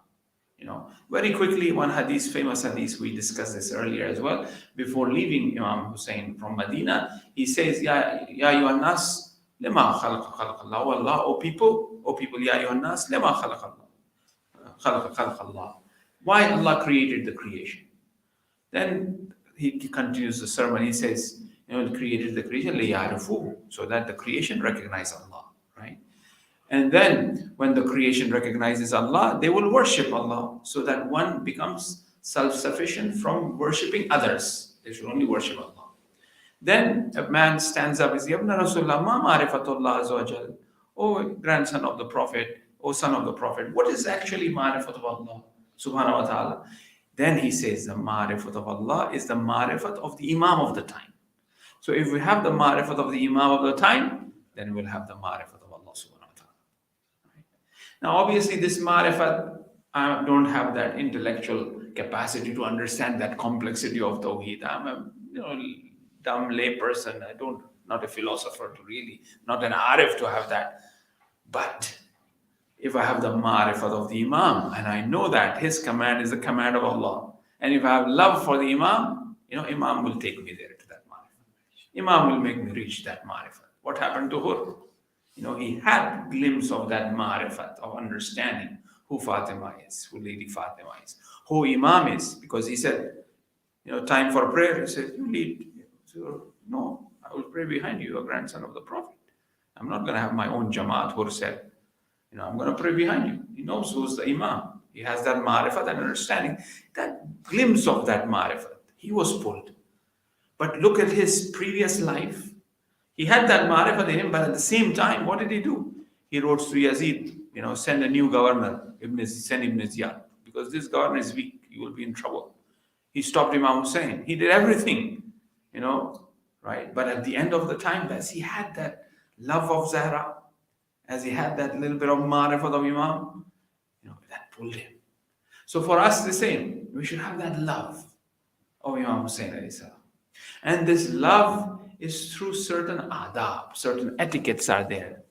You know, very quickly, one hadith, famous hadith, we discussed this earlier as well. Before leaving Imam Hussein from Medina, he says, Ya ayyuhan nas, lima khalaq Allah. Oh Allah, O people, Ya ayyuhan nas, lima khalaq Allah. Why Allah created the creation? Then he continues the sermon. He says, you know, he created the creation liya'rifuhu, so that the creation recognize Allah, right? And then when the creation recognizes Allah, they will worship Allah, so that one becomes self-sufficient from worshipping others. They should only worship Allah. Then a man stands up and says, Yabna Rasulullah, ma ma'rifatullah azza wa jal. Oh grandson of the Prophet, oh son of the Prophet, what is actually ma'rifat of Allah subhanahu wa ta'ala? Then he says the ma'rifat of Allah is the ma'rifat of the Imam of the time. So if we have the ma'rifat of the Imam of the time, then we'll have the ma'rifat of Allah subhanahu wa ta'ala. Right? Now obviously this ma'rifat, I don't have that intellectual capacity to understand that complexity of Tawheed. I'm a dumb lay person. Not a philosopher to really, not an arif to have that. But if I have the ma'rifat of the Imam, and I know that his command is the command of Allah, and if I have love for the Imam, Imam will take me there to that ma'rifat. Imam will make me reach that ma'rifat. What happened to Hur? He had a glimpse of that ma'rifat, of understanding who Fatima is, who Lady Fatima is, who Imam is, because he said, time for prayer. He said, you lead. So, no, I will pray behind you, a grandson of the Prophet. I'm not going to have my own Jamaat, Hur said. I'm going to pray behind you. He knows who's the Imam. He has that ma'rifat and understanding. That glimpse of that ma'rifat, he was pulled. But look at his previous life. He had that ma'rifat in him, but at the same time, what did he do? He wrote to Yazid, send a new governor, send Ibn Ziyad, because this governor is weak. You will be in trouble. He stopped Imam Hussein. He did everything, right? But at the end of the time, as he had that love of Zahra, as he had that little bit of ma'rifat of Imam, that pulled him. So for us, the same. We should have that love of Imam Hussein alayhi salam. And this love is through certain adab, certain etiquettes are there.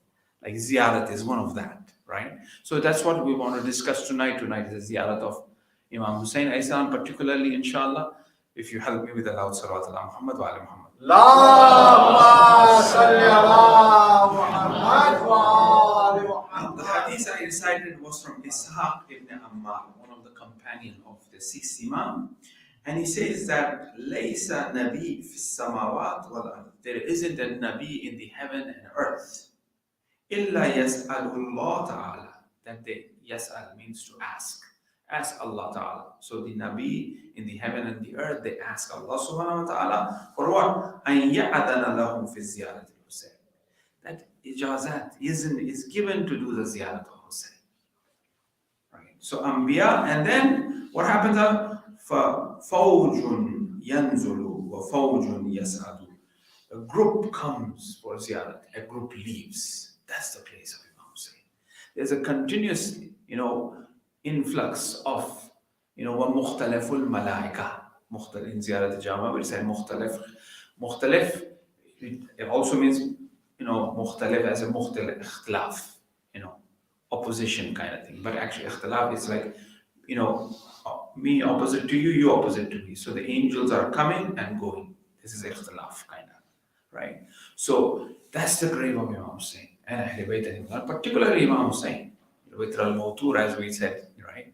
Like ziyarat is one of that, right? So that's what we want to discuss tonight. Tonight is the ziyarat of Imam Hussein alayhi salam, particularly, inshallah, if you help me with the loud salawat ala Muhammad wa ala Muhammad. Allahumma salli ala Muhammad wa ala Muhammad. The hadith I recited was from Ishaq ibn Ammar, one of the companions of the sixth Imam. And he says that Laysa Nabi fi samawat wal ard. There isn't a Nabi in the heaven and earth. Illa yas'alu Allah ta'ala. That the yas'al means to ask. Ask Allah ta'ala. So the Nabi in the heaven and the earth, they ask Allah subhanahu wa ta'ala for what? An ya'adana lahum fi ziyarat al-Hussein. That ijazat is given to do the ziyarat of Hussein. Right. So Anbiya, and then what happens? فَفَوْجٌ يَنْزُلُ وَفَوْجٌ يَسْعَدُ. A group comes for ziyarat, a group leaves. That's the place of Imam Hussein. There's a continuous, influx of, وَمُخْتَلَفُ الْمَلَائِكَةِ. In Ziyarat al-Jama, we say مُخْتَلَف. مُخْتَلَف, it also means, مُخْتَلَف as a ikhtilaf, opposition kind of thing. But actually, ikhtilaf is like, me opposite to you, you opposite to me. So the angels are coming and going. This is ikhtilaf kind of, right? So that's the grave of Imam Hussein. And Ahl Bayt, particularly Imam Hussein, with al-Mawtur, as we said, right?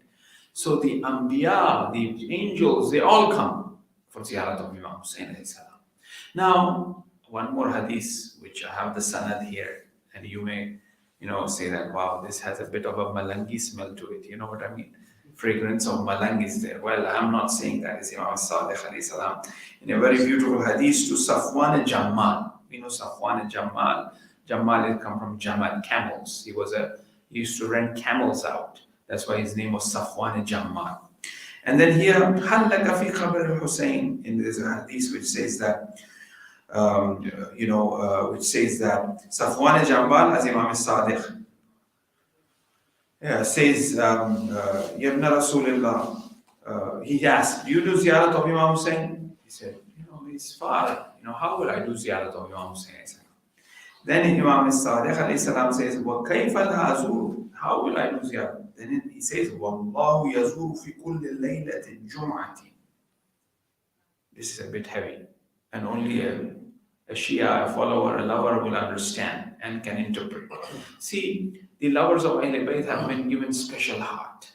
So the Anbiya, the angels, they all come for ziyarat of Imam Hussein alayhi salam. Now, one more hadith, which I have the sanad here, and you may, say that, wow, this has a bit of a malangi smell to it. You know what I mean? Fragrance of malang is there. Well, I'm not saying that. It's Imam Sadiq alayhi salam in a very beautiful hadith to Safwan and Jamaat. We know Safwan and Jamal. Jamal had come from Jamal, camels. He used to rent camels out. That's why his name was Safwan and Jamal. And then here, هل لك في خبر Hussein, in this hadith which says that, which says that Safwan and Jamal, as Imam Sadiq says, Yabna Rasulullah, he asked, do you do ziyarat of Imam Hussein? He said, he's far. How will I do ziyarat of Imam Hussein? Then Imam Sadiq alayhi salam says, وَكَيْفَ لَا أَزُورُ? How will I do ziyarat? Then he says, وَاللَّهُ يَزُورُ فِي كُلِّ لَيْلَةٍ جُمْعَةٍ. This is a bit heavy, and only a Shia, a follower, a lover will understand and can interpret. See, the lovers of Ahlul Bayt have been given special heart,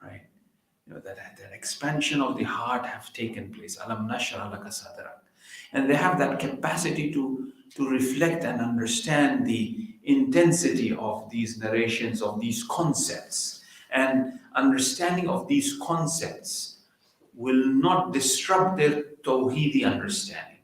right? That expansion of the heart have taken place. Alam nashra laka sadrak. And they have that capacity to reflect and understand the intensity of these narrations, of these concepts. And understanding of these concepts will not disrupt their tawheedi understanding.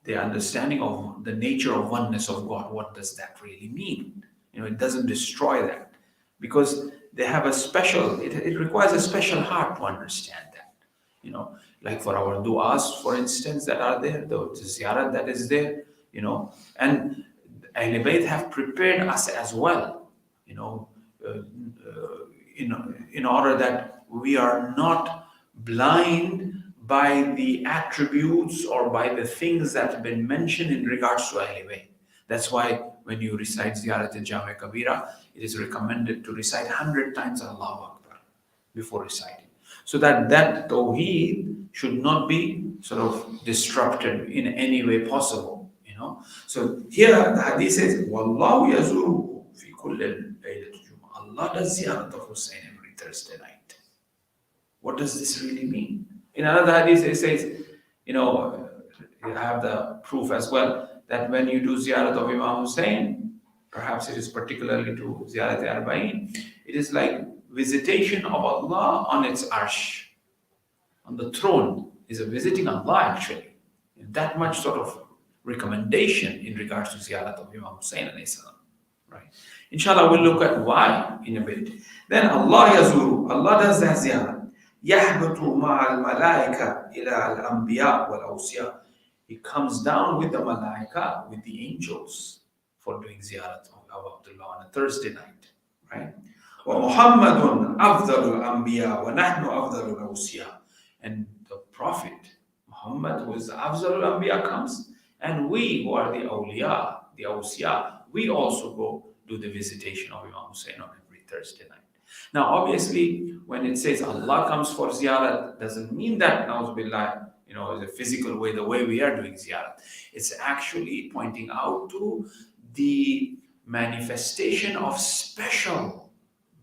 Their understanding of the nature of oneness of God. What does that really mean? It doesn't destroy that. Because they have a special, it requires a special heart to understand that. Like for our du'as, for instance, that are there, the ziyarat that is there, and Ahlul Bayt have prepared us as well, in order that we are not blind by the attributes or by the things that have been mentioned in regards to Ahlul Bayt. That's why when you recite Ziyarat al-Jami' Kabira, it is recommended to recite 100 times Allahu Akbar before reciting. So that tawheed should not be sort of disrupted in any way possible. So here the hadith says, Wallahu yazuru fi kulli laylat Jumu'ah. Allah does Ziyarat of Hussein every Thursday night. What does this really mean? In another hadith it says, you have the proof as well, that when you do Ziyarat of Imam Hussein, perhaps it is particularly to Ziyarat Arba'in, it is like visitation of Allah on its arsh. On the throne is a visiting Allah actually. That much sort of recommendation in regards to Ziyarat of Imam Hussein alayhi salam. Right? Inshallah, we'll look at why in a bit. Then Allah yazuru, Allah does that ziyarat. يَحْبُطُ مَعَ الْمَلَائِكَةِ إِلَى الْأَنْبِيَاءِ وَالْأَوْصِيَاءِ. He comes down with the malaika, with the angels, for doing ziyarat of Abu Abdullah on a Thursday night. Right? وَمُحَمَّدٌ أَفْضَلُ الْأَنْبِيَاءِ وَنَحْنُ أَفْضَلُ الْأَوْصِيَاءِ. And the Prophet Muhammad, who is the Afzal al-Anbiya, comes, and we who are the awliya, the awsiya, we also go do the visitation of Imam Hussein on every Thursday night. Now obviously when it says Allah comes for ziyarat, doesn't mean that na'uzubillah, is a physical way, the way we are doing ziyarat. It's actually pointing out to the manifestation of special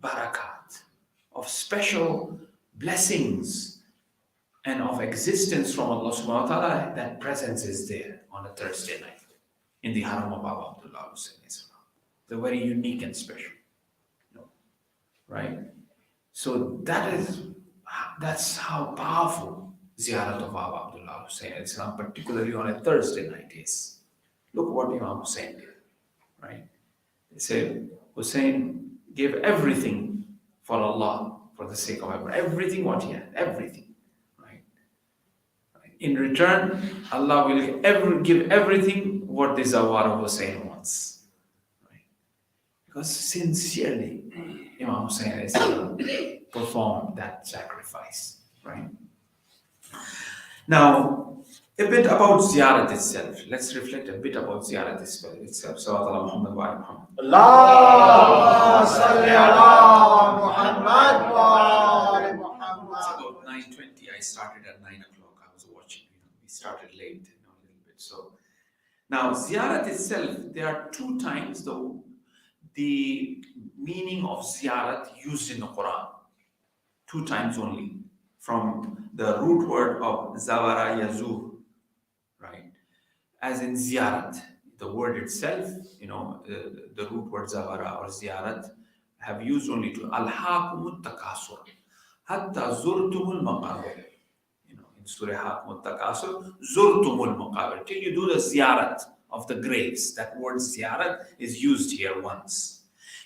barakat, of special blessings and of existence from Allah subhanahu wa ta'ala. That presence is there on a Thursday night in the Haram of Abu Abdullah Hussein. They're very unique and special. Right? So that's how powerful Ziyarat of Abu Abdullah Hussein Islam, particularly on a Thursday night, is. Look what Imam Hussein did. Right? They say Hussein gave everything for Allah, for the sake of Allah. Everything what he had, everything. In return, Allah will give everything what the Zawar of Hussein wants. Right? Because sincerely, Imam Hussein performed that sacrifice. Right? Now, a bit about Ziyarat itself. Let's reflect a bit about Ziyarat itself. Sallallahu Muhammad wa Muhammad. Allah salli ala Muhammad wa ali Muhammad. It's about 9:20. I started at 9 o'clock. I was watching. We started late, a little bit. So now Ziyarat itself, there are two times the meaning of Ziyarat used in the Quran. Two times only, from the root word of Zawara Yazur, right? As in Ziyarat, the word itself, the root word Zawara or Ziyarat, have used only to Alhaakumut Takasur, Hatta Zurtumul Maqabir. In Surah Muttaqasur, Zurtumul Muqabir, till you do the ziyarat of the graves. That word ziyarat is used here once.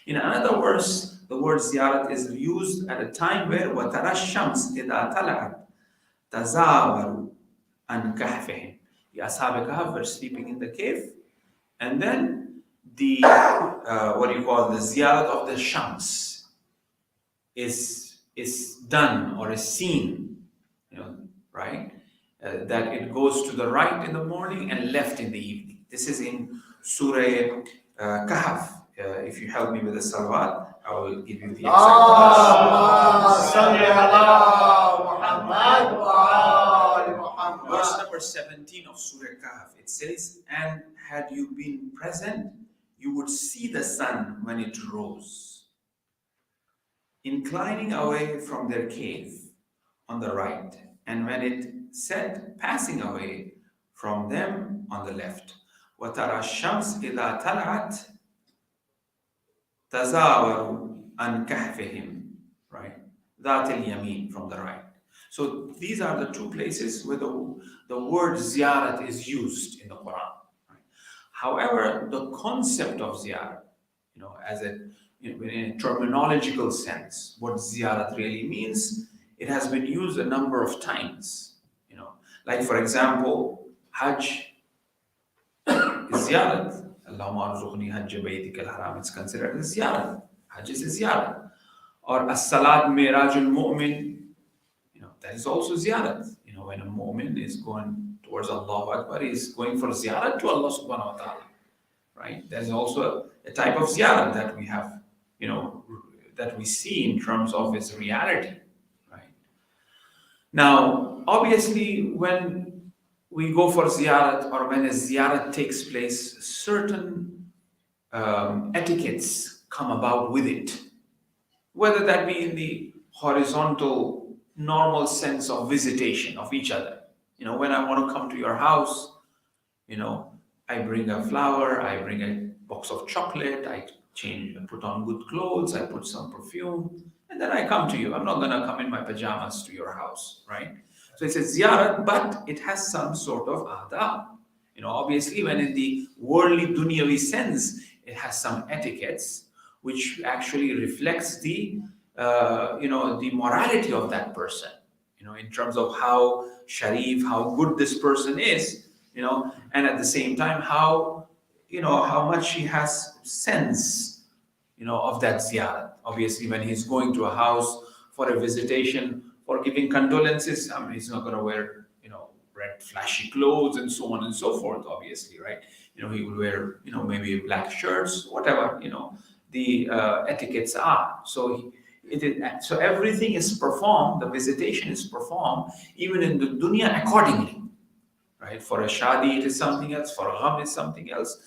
In another verse, the word ziyarat is used at a time where وَتَرَى الشَّمْسِ إِذَا طَلَعَتْ تَزَاوَرُوا عَنْ كَهْفِهِمْ. The Ashab Kahf were sleeping in the cave, and then the the ziyarat of the Shams is done or is seen, right? That it goes to the right in the morning and left in the evening. This is in Surah Kahf. If you help me with the salawat, I will give you the exact verse number 17 of Surah Kahf. It says, and had you been present, you would see the sun when it rose, inclining away from their cave on the right, and when it set, passing away from them on the left. وَتَرَى الشَّمْسِ إِذَا طَلَعَتْ تَزَاوَرُوا عَنْ كَهْفِهِمْ, right? ذَاتِ الْيَمِينِ, from the right. So these are the two places where the word ziyarat is used in the Quran. Right? However, the concept of ziyarat, as in a terminological sense, what ziyarat really means, it has been used a number of times. Like for example, Hajj is ziyarat. Allahumma arzuqni hajj baytika al-haram. It's considered a ziyarat. Hajj is a ziyarat. Or as-salat mirajul mu'min. That is also ziyarat. When a mu'min is going towards Allahu Akbar, he is going for ziyarat to Allah subhanahu wa ta'ala. Right? There is also a type of ziyarat that we have, that we see in terms of its reality. Right? Now, obviously, when we go for ziyarat or when a ziyarat takes place, certain etiquettes come about with it. Whether that be in the horizontal, normal sense of visitation of each other. When I want to come to your house, I bring a flower, I bring a box of chocolate, I put on good clothes, I put some perfume, and then I come to you. I'm not going to come in my pajamas to your house, right? So it's a ziyarat, but it has some sort of adab. Obviously, when in the worldly dunyavi sense, it has some etiquettes which actually reflects the morality of that person, in terms of how sharif, how good this person is, and at the same time, how much he has sense, of that ziyarat. Obviously, when he's going to a house for a visitation, for giving condolences, he's not going to wear, red flashy clothes and so on and so forth, obviously, right? He will wear, maybe black shirts, whatever, the etiquettes are. So so everything is performed, the visitation is performed, even in the dunya accordingly, right? For a shadi, it is something else, for a gham is something else,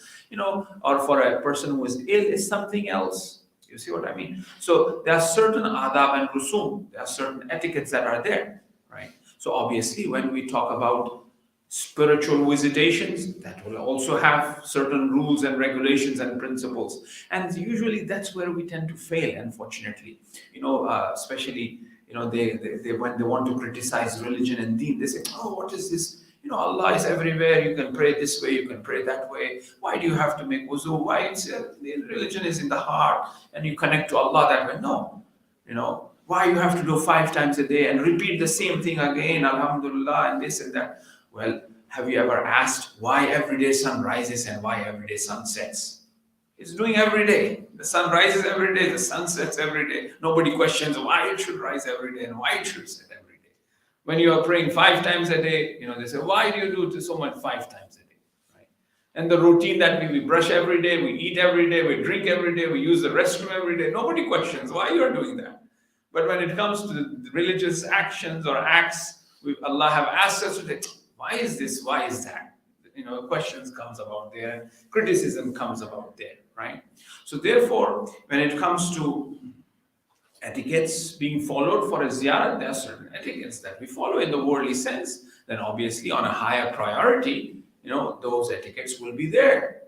or for a person who is ill is something else. You see what I mean? So there are certain adab and rusum, there are certain etiquettes that are there, right? So obviously, when we talk about spiritual visitations, that will also have certain rules and regulations and principles, and usually that's where we tend to fail, unfortunately. Especially they when they want to criticize religion and deen, they say, oh, what is this? Allah is everywhere, you can pray this way, you can pray that way, why do you have to make wuzu? Why the religion is in the heart and you connect to Allah that way? No, why you have to do 5 times a day and repeat the same thing again, alhamdulillah, and this and that? Well, have you ever asked why every day sun rises and why every day sun sets? It's doing every day. The sun rises every day, the sun sets every day. Nobody questions why it should rise every day and why it should set every day. When you are praying 5 times a day, they say, why do you do it so much 5 times a day? Right? And the routine that we brush every day, we eat every day, we drink every day, we use the restroom every day. Nobody questions why you are doing that. But when it comes to the religious actions or acts, Allah have asked us to say, why is this? Why is that? Questions comes about there, criticism comes about there, right? So therefore, when it comes to etiquettes being followed for a ziyarat, there are certain etiquettes that we follow in the worldly sense. Then obviously on a higher priority, those etiquettes will be there,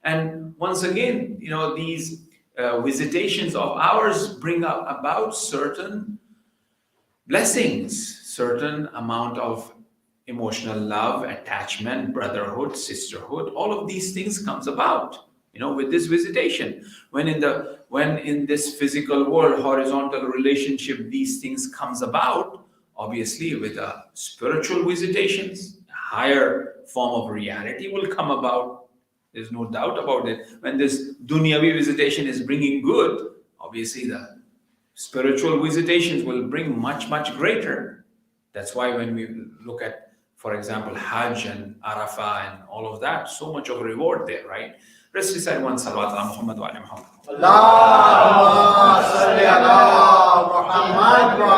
And once again, these visitations of ours bring about certain blessings, certain amount of emotional love, attachment, brotherhood, sisterhood, all of these things comes about, with this visitation. When in this physical world, horizontal relationship, these things comes about, obviously with a spiritual visitations, a higher form of reality will come about. There's no doubt about it. When this dunyavi visitation is bringing good, obviously the spiritual visitations will bring much, much greater. That's why when we look at, for example, Hajj and Arafah and all of that, so much of reward there, right? Let's recite one salawat ala Muhammad wa ala Muhammad. Allahumma salli ala Muhammad wa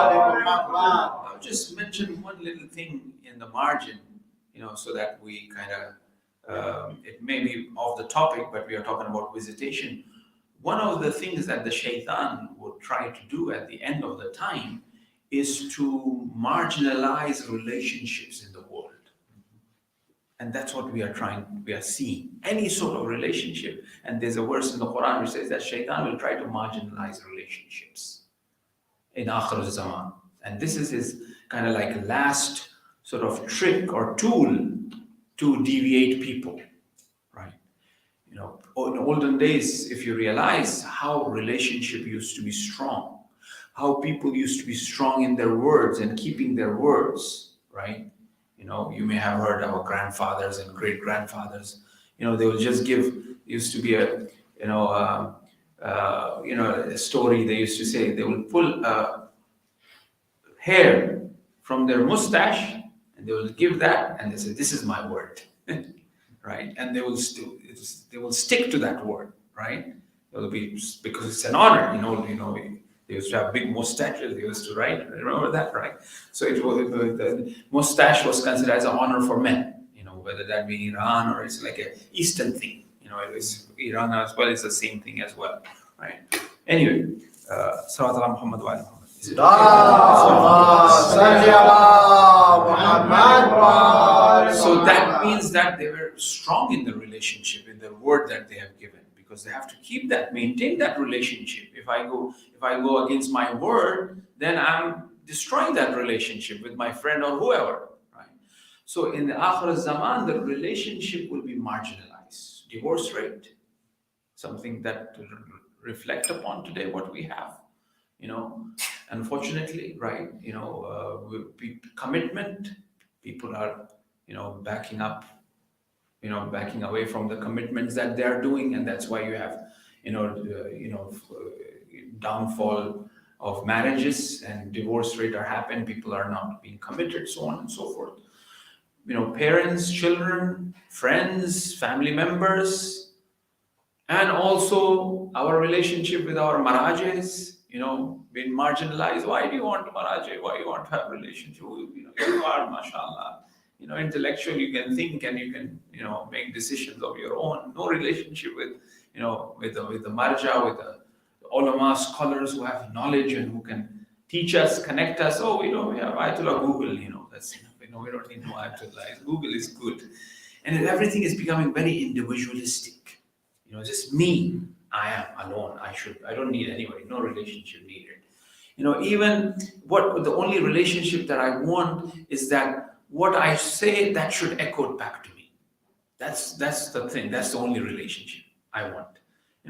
ali Muhammad. I'll just mention one little thing in the margin, so that we kind of, it may be off the topic, but we are talking about visitation. One of the things that the shaitan would try to do at the end of the time is to marginalize relationships in the world. And that's what we are seeing. Any sort of relationship. And there's a verse in the Quran which says that shaitan will try to marginalize relationships in Akhir Zaman. And this is his kind of like last sort of trick or tool to deviate people, right? In olden days, if you realize how relationship used to be strong, how people used to be strong in their words and keeping their words, right? You may have heard our grandfathers and great grandfathers. They will just used to be a story they used to say. They will pull hair from their mustache and they will give that and they say, "This is my word," right? And they will stick to that word, right? It will be because it's an honor. They used to have big mustaches. They used to write. Remember that, right? So the mustache was considered as an honor for men. Whether that be Iran or it's like an Eastern thing. It was Iran as well. It's the same thing as well, right? Anyway, Salawat ala Muhammad wa ala Muhammad. So that means that they were strong in the relationship, in the word that they have given, because they have to keep that, maintain that relationship. If I go against my word, then I'm destroying that relationship with my friend or whoever, right? So in the Akhir Zaman, the relationship will be marginalized. Divorce rate, something that to reflect upon today, what we have, unfortunately, right? Commitment, people are, backing up, backing away from the commitments that they are doing, and that's why you have, downfall of marriages and divorce rate are happening. People are not being committed, so on and so forth. Parents, children, friends, family members, and also our relationship with our marajes, being marginalized. Why do you want maraje? Why do you want to have a relationship? You are, mashallah, intellectual, you can think and you can, make decisions of your own. No relationship with the marja, with the ulama scholars who have knowledge and who can teach us, connect us. Oh, we have Ayatollah Google, that's enough. We don't need no Ayatollah. Google is good. And everything is becoming very individualistic. Just me, I am alone. I don't need anybody. No relationship needed. Even the only relationship that I want is that what I say, that should echo back to me. That's the thing. That's the only relationship I want.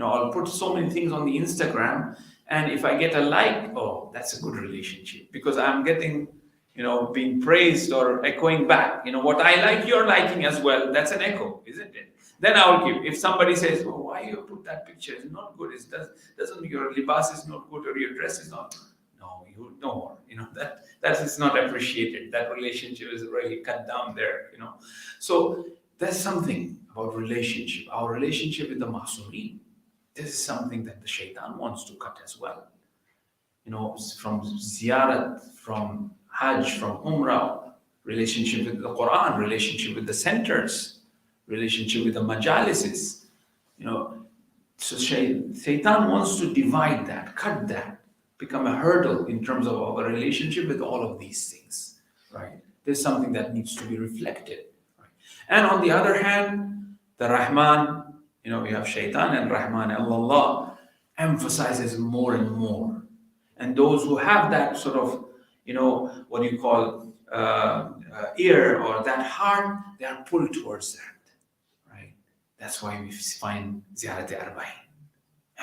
I'll put so many things on the Instagram, and if I get a like, oh, that's a good relationship because I'm getting, being praised or echoing back. What I like, you're liking as well. That's an echo, isn't it? Then I'll give. If somebody says, "Oh, why you put that picture? It's not good. Doesn't your libas is not good or your dress is not." No, no more. That is not appreciated. That relationship is really cut down there. So there's something about relationship. Our relationship with the Masumeen. This is something that the shaitan wants to cut as well. From Ziyarat, from Hajj, from Umrah, relationship with the Quran, relationship with the centers, relationship with the majalises. So Shaitan wants to divide that, cut that, become a hurdle in terms of our relationship with all of these things, right? There's something that needs to be reflected, right? And on the other hand, the Rahman, we have Shaitan and Rahman, Allah emphasizes more and more. And those who have that sort of, what you call ear or that heart, they are pulled towards that, right? That's why we find Ziyarat Arba'in.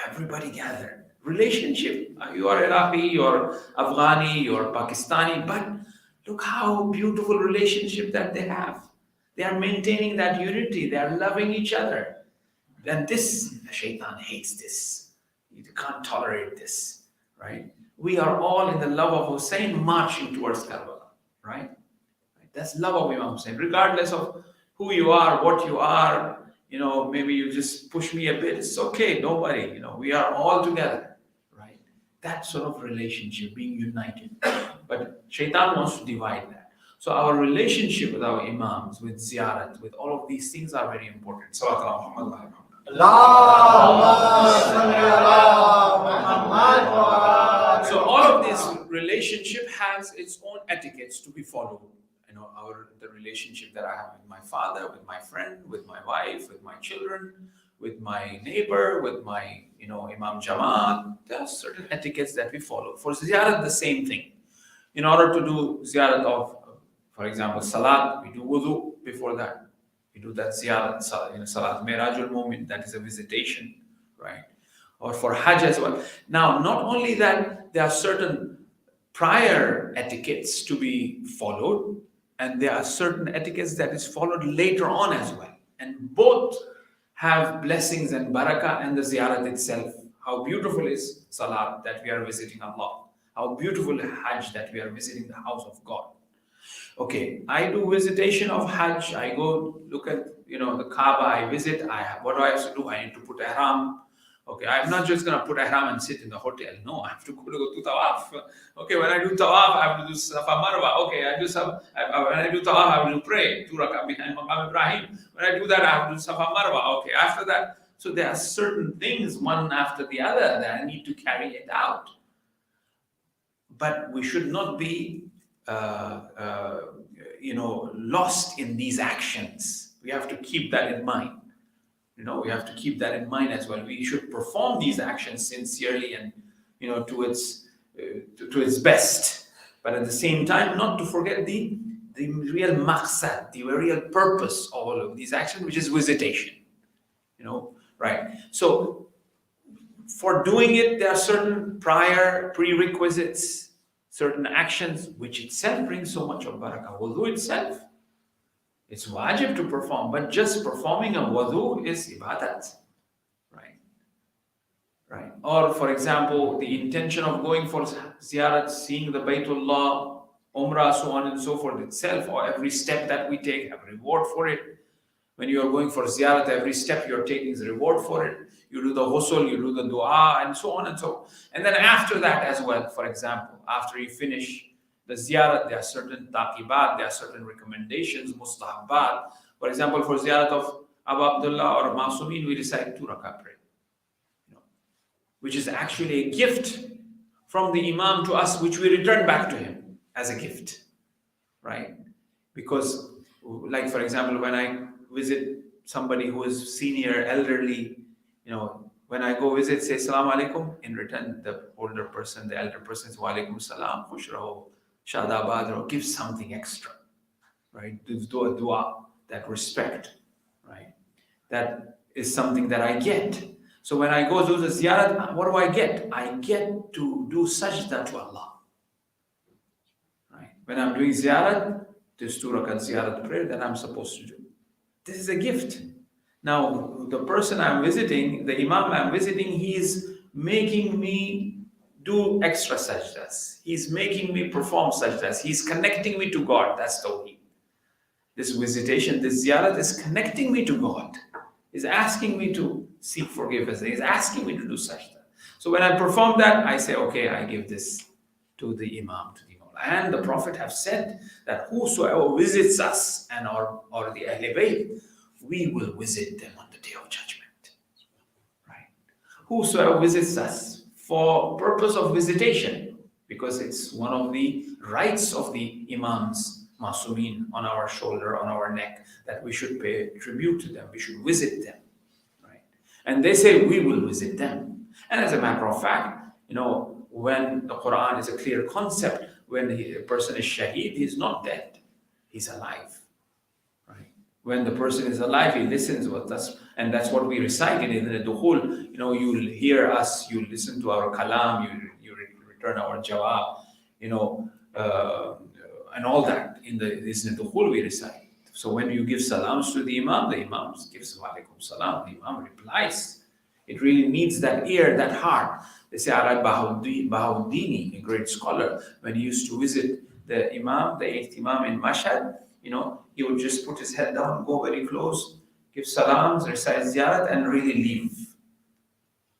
Everybody gathered. Relationship. You are Iraqi, you are Afghani, you are Pakistani, but look how beautiful relationship that they have. They are maintaining that unity. They are loving each other. And this, the shaitan hates this. You can't tolerate this, right? We are all in the love of Hussein marching towards Karbala, right? That's love of Imam Hussein, regardless of who you are, what you are. Maybe you just push me a bit. It's okay, don't worry. We are all together, right? That sort of relationship, being united. But shaitan wants to divide that. So our relationship with our imams, with ziyarat, with all of these things are very important. Sallallahu alaihi wasallam. So all of this relationship has its own etiquettes to be followed. The relationship that I have with my father, with my friend, with my wife, with my children, with my neighbor, with my Imam Jamaat. There are certain etiquettes that we follow. For ziyarat, the same thing. In order to do ziyarat of, for example, salat, we do wudu before that. We do that ziyarat, salat Mirajul Mu'min, that is a visitation, right? Or for Hajj as well. Now, not only that, there are certain prior etiquettes to be followed, and there are certain etiquettes that is followed later on as well. And both have blessings and barakah, and the ziyarat itself. How beautiful is salat, that we are visiting Allah. How beautiful Hajj, that we are visiting the house of God. Okay, I do visitation of Hajj. I go look at the Kaaba. I visit. What do I have to do? I need to put ihram. Okay, I'm not just going to put ihram and sit in the hotel. No, I have to go to tawaf. Okay, when I do tawaf, I have to do Safar Marwa. Okay, when I do tawaf, I will pray 2 rak'ah behind Maqam Ibrahim. When I do that, I have to do Safar Marwa. Okay, after that, so there are certain things one after the other that I need to carry it out. But we should not be lost in these actions. We have to keep that in mind. We have to keep that in mind as well. We should perform these actions sincerely and to its best. But at the same time, not to forget the real maqsad, the real purpose of all of these actions, which is visitation. Right? So for doing it, there are certain prior prerequisites, certain actions, which itself brings so much of barakah. Wudu itself, it's wajib to perform, but just performing a wudu is ibadat, right? Or for example, the intention of going for ziyarat, seeing the Baytullah, Umrah, so on and so forth itself, or every step that we take, have a reward for it. When you are going for ziyarat, every step you're taking is a reward for it. You do the ghusl, you do the dua, and so on and so on. And then after that as well, for example, after you finish the ziyarat, there are certain taqibat, there are certain recommendations, mustahabbat. For example, for ziyarat of Abu Abdullah or Masumin, we recite 2 rak'ah prayer, which is actually a gift from the Imam to us, which we return back to him as a gift, right? Because, like for example, when I visit somebody who is senior, elderly, when I go visit, say Assalamu alaikum, in return the older person, the elder person says Wa alaikum salam, khush raho, shadabad, or give something extra, right? Do a dua, that respect, right? That is something that I get. So when I go do the ziyarat, what do I get? I get to do sajda to Allah, right? When I'm doing ziyarat, this 2 rakat ziyarat prayer that I'm supposed to do. This is a gift. Now, the person I'm visiting, the Imam I'm visiting, he is making me do extra sajdas. He's making me perform sajdas. He's connecting me to God. That's tawheed. This visitation, this ziyarat is connecting me to God. He's asking me to seek forgiveness. He's asking me to do sajda. So when I perform that, I say, okay, I give this to the Imam, to the Mawla. And the Prophet have said that whosoever visits us and or the Ahl Bayt, we will visit them on the Day of Judgment. Right? Whosoever visits us for purpose of visitation, because it's one of the rights of the Imams, Masumin, on our shoulder, on our neck, that we should pay tribute to them, we should visit them. Right? And they say we will visit them. And as a matter of fact, when the Quran is a clear concept, when a person is shaheed, he's not dead, he's alive. Right? When the person is alive, he listens with us, and that's what we recited in the dukhul. You'll hear us, you listen to our kalam, you return our jawab, and all that in the dukhul we recite. So when you give salams to the imam gives wa alaikum salam, the imam replies. It really needs that ear, that heart. They say Arab Bahauddini, a great scholar, when he used to visit the imam, the eighth imam in Mashhad, he would just put his head down, go very close, give salams, recite ziyarat, and really leave.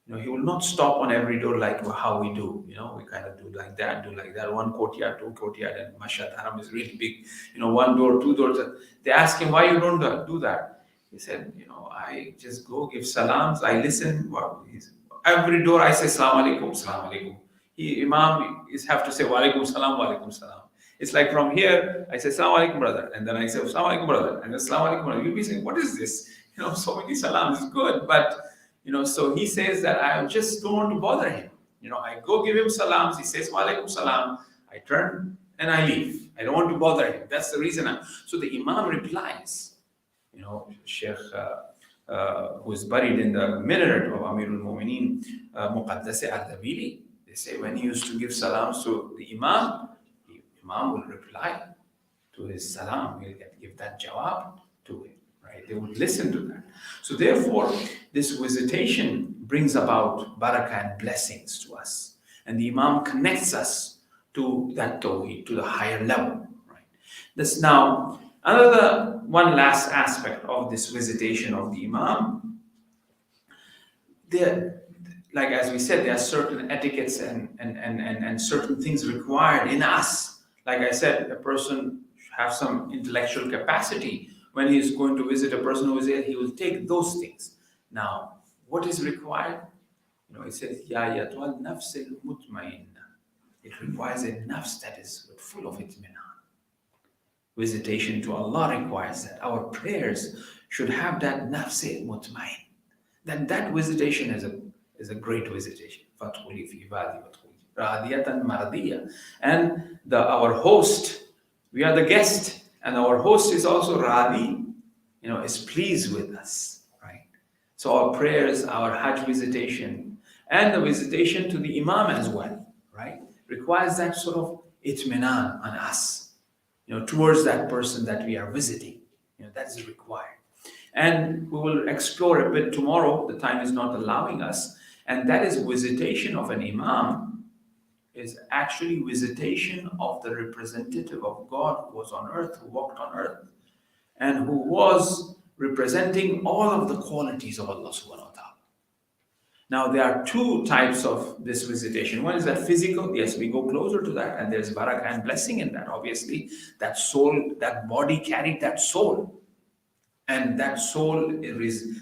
He will not stop on every door like how we do. We kind of do like that, one courtyard, two courtyard, and Mashhad Haram is really big. One door, two doors. They ask him, why you don't do that? He said, I just go give salams, I listen. Every door I say salam alaikum, salam alaikum. Imam is have to say wa alaikum salam, wa alaikum salam. It's like from here, I say salam alaikum brother, and then I say salam alaikum brother, and then salam alaikum brother. You'll be saying, what is this? So many salams is good, but so he says that I just don't want to bother him. I go give him salams, he says wa alaikum salam, I turn and I leave. I don't want to bother him. That's the reason. So the imam replies. Shaykh who is buried in the minaret of Amirul Mu'mineen, Muqaddas Ardabili, they say when he used to give salams to the imam will reply to his salam. He'll give that jawab to him. Right? They would listen to that. So therefore, this visitation brings about barakah and blessings to us. And the imam connects us to that tawheed, to the higher level. Right? This now, one last aspect of this visitation of the imam, like as we said, there are certain etiquettes and certain things required in us. Like I said, a person should have some intellectual capacity. When he is going to visit a person who is ill, he will take those things. Now, what is required? It says, Ya yatwal nafsil mutmainna. It requires a nafs that is full of itminan. Visitation to Allah requires that. Our prayers should have that nafs mutmain. Then that visitation is a great visitation. Fadkhuli fi ibadi wadkhuli radiyatan mardiya. And our host, we are the guest, and our host is also radi, is pleased with us, right? So our prayers, our Hajj visitation, and the visitation to the imam as well, right, requires that sort of itminan on us. Towards that person that we are visiting. That is required. And we will explore a bit tomorrow. The time is not allowing us. And that is visitation of an imam is actually visitation of the representative of God who was on earth, who walked on earth, and who was representing all of the qualities of Allah subhanahu wa ta'ala. Now, there are two types of this visitation. One is that physical. Yes, we go closer to that, and there's barakah and blessing in that. Obviously, that soul, that body carried that soul. And that soul,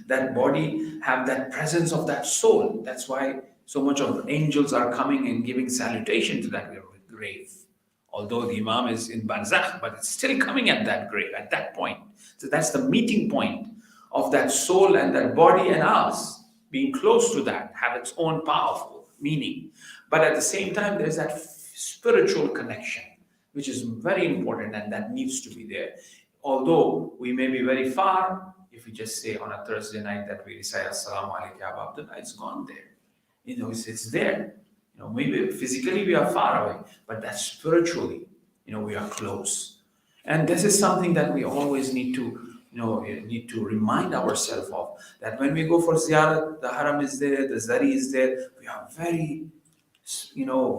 that body have that presence of that soul. That's why so much of the angels are coming and giving salutation to that grave. Although the imam is in barzakh, but it's still coming at that grave, at that point. So that's the meeting point of that soul and that body and us. Being close to that, have its own powerful meaning. But at the same time, there's that spiritual connection, which is very important, and that needs to be there. Although we may be very far, if we just say on a Thursday night that we recite Assalamu alaikum ya Abdullah, it's gone there. It's there. Maybe physically we are far away, but that spiritually, we are close. And this is something that we always need to remind ourselves of, that when we go for ziyarat, the haram is there, the zari is there, we are very,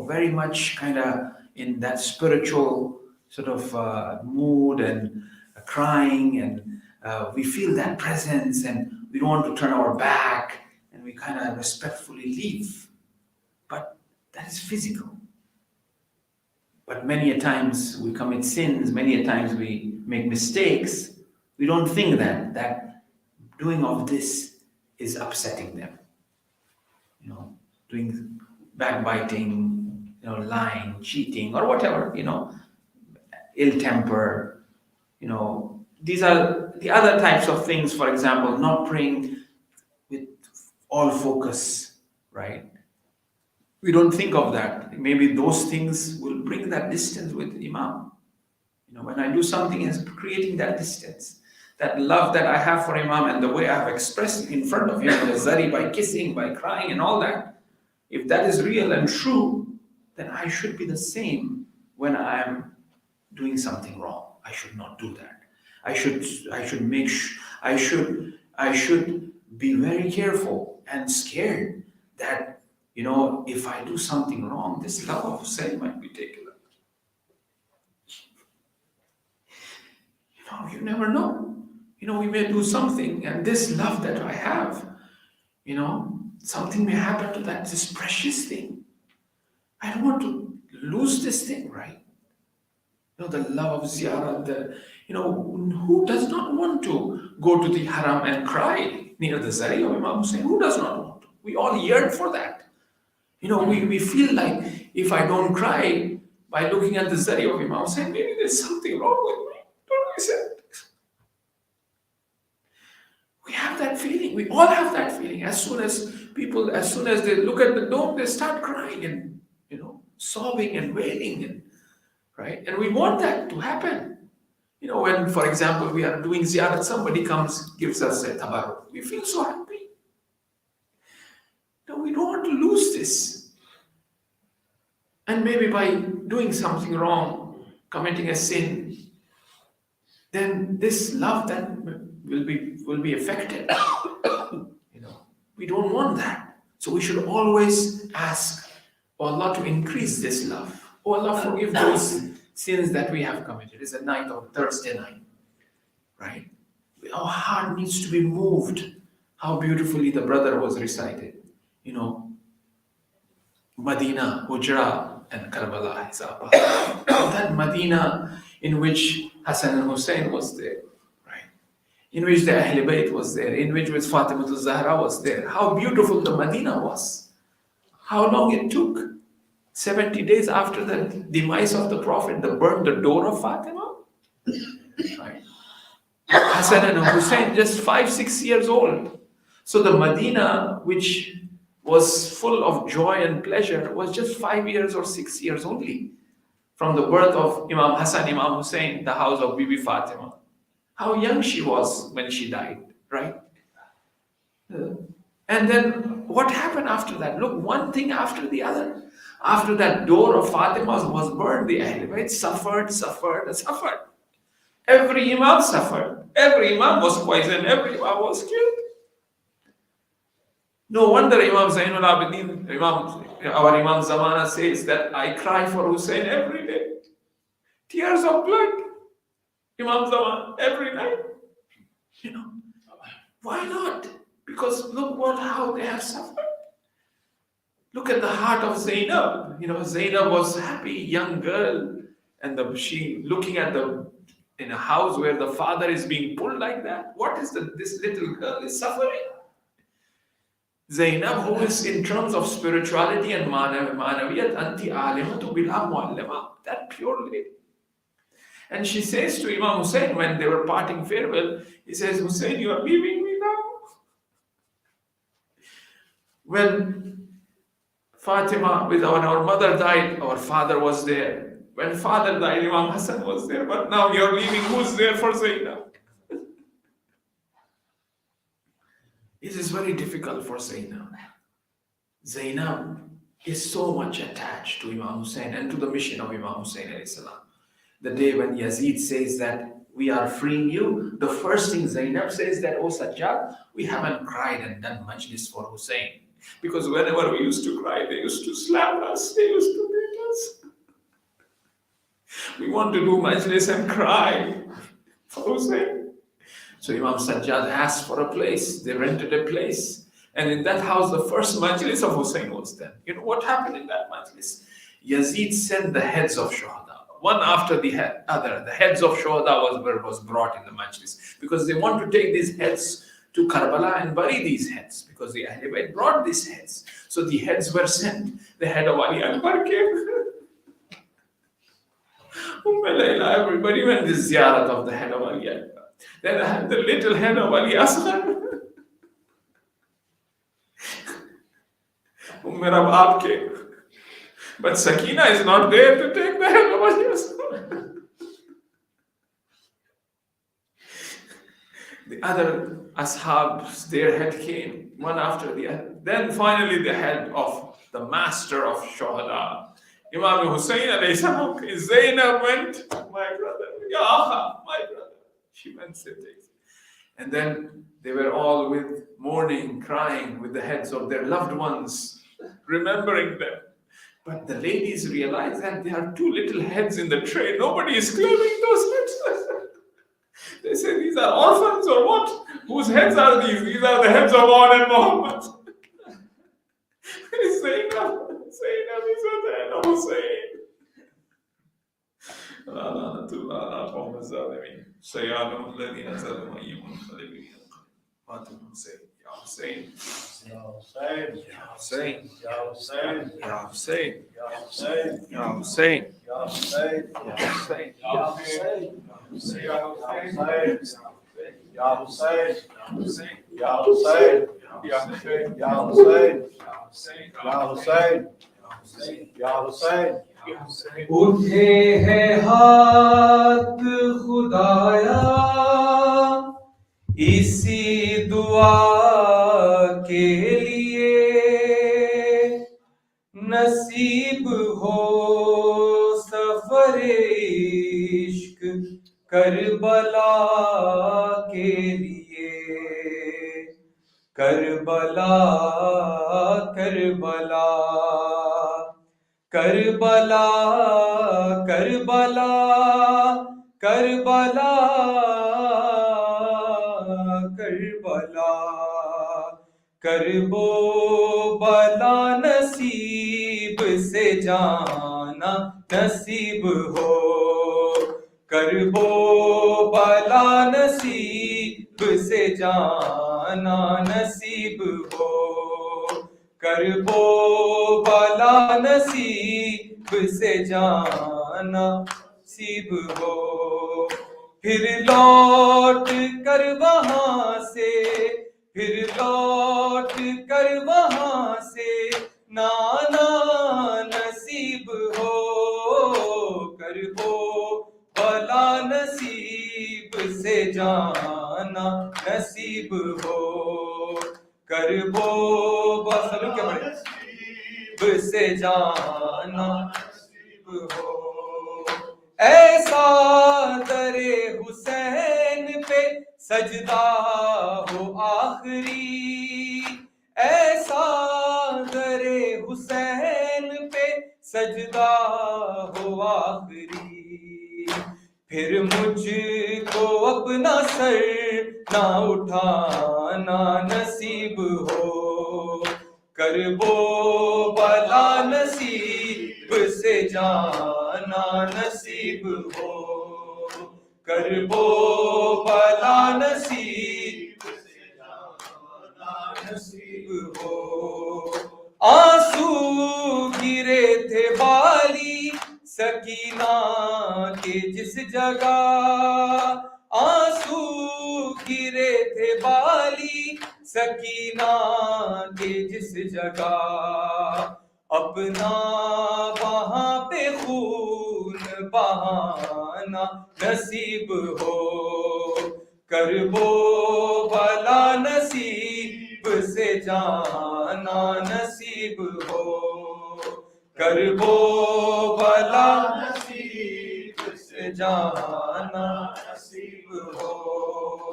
very much kind of in that spiritual sort of mood and crying, and we feel that presence, and we don't want to turn our back, and we kind of respectfully leave. But that is physical. But many a times we commit sins, many a times we make mistakes. We don't think that doing of this is upsetting them. Doing backbiting, lying, cheating, or whatever, ill temper, these are the other types of things. For example, not praying with all focus, right? We don't think of that. Maybe those things will bring that distance with Imam. When I do something, it's creating that distance. That love that I have for Imam and the way I have expressed it in front of him, the zari, by kissing, by crying and all that. If that is real and true, then I should be the same when I am doing something wrong. I should not do that. I should be very careful and scared that, if I do something wrong, this love of Hussein might be taken away. You never know. We may do something, and this love that I have, something may happen to this precious thing. I don't want to lose this thing, right? The love of Ziyarat, who does not want to go to the haram and cry near the zari of Imam Hussein? Who does not want to? We all yearn for that. We feel like if I don't cry by looking at the zari of Imam Hussein, maybe there's something wrong with me. Don't we say? We have that feeling. We all have that feeling. As soon as they look at the dome, they start crying and, sobbing and wailing, right? And we want that to happen. When, for example, we are doing ziyarat, somebody comes, gives us a tabarruk. We feel so happy. We don't want to lose this. And maybe by doing something wrong, committing a sin, then this love that will be affected. We don't want that. So we should always ask Allah to increase this love. Oh Allah, forgive those sins that we have committed. It's a night on Thursday night, right? Our heart needs to be moved. How beautifully the brother was recited. Medina, Hujra, and Karbala is Abbas. That Medina in which Hassan and Hussein was there, right? In which the Ahl Bayt was there, in which Fatima al-Zahra was there. How beautiful the Medina was. How long it took. 70 days after the demise of the Prophet, they burned the door of Fatima. Right? Hassan and Hussein, just 5-6 years old. So the Medina, which was full of joy and pleasure, was just 5 years or 6 years only from the birth of Imam Hassan, Imam Hussein, the house of Bibi Fatima. How young she was when she died, right? And then what happened after that? Look, one thing after the other. After that door of Fatima was burned, the Ahl Bayt suffered. Every Imam suffered. Every Imam was poisoned. Every Imam was killed. No wonder Imam Zainul Abidin, our Imam Zamana says that I cry for Hussein every day. Tears of blood. Imam Zaman, every night. Why not? Because look how they have suffered. Look at the heart of Zainab. Zainab was a happy young girl, and she looking at in a house where the father is being pulled like that. What is this little girl is suffering? Zainab, who is in terms of spirituality and manaviyat, anti alimatu bila muallima, that pure lady. And she says to Imam Hussein when they were parting farewell, he says, Hussein, you are leaving me now. When Fatima, when our mother died, our father was there. When father died, Imam Hassan was there. But now you're leaving, who's there for Zainab? It is very difficult for Zainab. Zainab is so much attached to Imam Hussein and to the mission of Imam Hussein alayhi salam. The day when Yazid says that we are freeing you, the first thing Zainab says that, oh Sajjad, we haven't cried and done majlis for Hussein. Because whenever we used to cry, they used to slap us, they used to beat us. We want to do majlis and cry for Hussein. So Imam Sajjad asked for a place. They rented a place. And in that house, the first majlis of Hussein was there. You know what happened in that majlis? Yazid sent the heads of Shuhada, one after the other. The heads of Shuhada was brought in the majlis. Because they want to take these heads to Karbala and bury these heads. Because the Ahl Bayt brought these heads. So the heads were sent. The head of Ali Akbar came. Everybody went to the ziyarat of the head of Ali Akbar. Then I had the little head of Ali Asghar. Mera baap came. But Sakina is not there to take the head. Nobody else. The other ashabs, their head came one after the other. Then finally the head of the master of Shuhada, Imam Hussein alayhi salam, Zainab went, my brother, Ya Akha, my brother. She went sitting. And then they were all with mourning, crying with the heads of their loved ones, remembering them. But the ladies realized that there are two little heads in the tray. Nobody is claiming those heads. They say, these are orphans or what? Whose heads are these? These are the heads of On and Muhammad. Zainab is at the head of Hussein. سيعلم الذين ظلموا أي منقلب ينقلب. Ya Hussein, Ya Hussein, Ya Hussein, Ya Hussein, Ya Hussein, Ya Hussein, Ya Hussein, Ya Hussein, Ya Hussein, Ya Hussein, Ya Hussein, Ya Hussein, Ya Hussein, Ya Hussein, Ya Hussein. اٹھے ہیں ہاتھ خدایا اسی دعا کے لیے نصیب ہو سفر عشق کربلا کے لیے کربلا کربلا کربلا کربلا کربلا کربلا کربو بلا نصیب سے جانا نصیب ہو کربو بلا نصیب سے جانا نصیب ہو کربو بلا نصیب سے جانا نصیب ہو پھر لوٹ کر وہاں سے پھر لوٹ کر وہاں سے نانا نصیب ہو کربو بلا نصیب سے جانا نصیب ہو کربو بسلو کیا بڑے سے جانا نصیب ہو ایسا در حسین پہ سجدہ ہو آخری ایسا در حسین پہ سجدہ ہو آخری پھر مجھ کو اپنا سر نہ اٹھانا نصیب ہو کربو بلا نصیب سے جانا نصیب ہو کربو بلا نصیب سے جانا نصیب ہو آنسو گرے تھے بالی سکینہ کے جس جگہ آنسو گرے تھے بالی سکینہ کے جس جگہ اپنا وہاں پہ خون بہانا نصیب ہو کربو بلا نصیب سے جانا نصیب ہو کربو بلا نصیب سے جانا نصیب ہو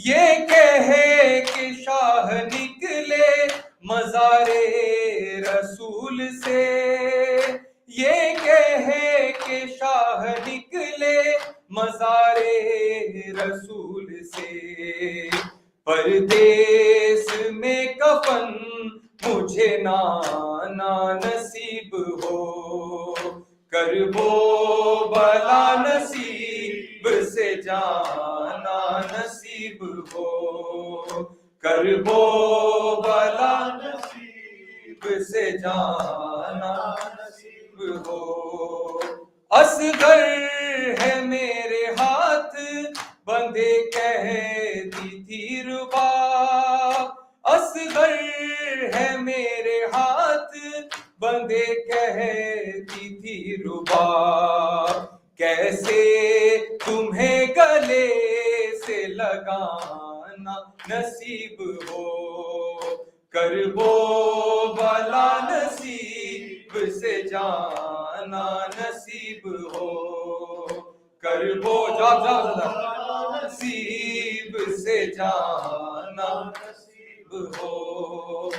یہ کہے کہ شاہ نکلے مزار رسول سے یہ کہے کہ شاہ نکلے مزار رسول سے پردیس میں کفن مجھے نانا نصیب ہو کربو بلا نصیب سے جانا نصیب ہو کربو بلا نصیب سے جانا نصیب ہو اصغر ہے میرے ہاتھ بندے کہتی تھی رباب اصغر ہے میرے ہاتھ بندے کہتی دلربا کیسے تمہیں گلے سے لگانا نصیب ہو کرب و بلا نصیب سے جانا نصیب ہو کرب و نصیب سے جانا نصیب ہو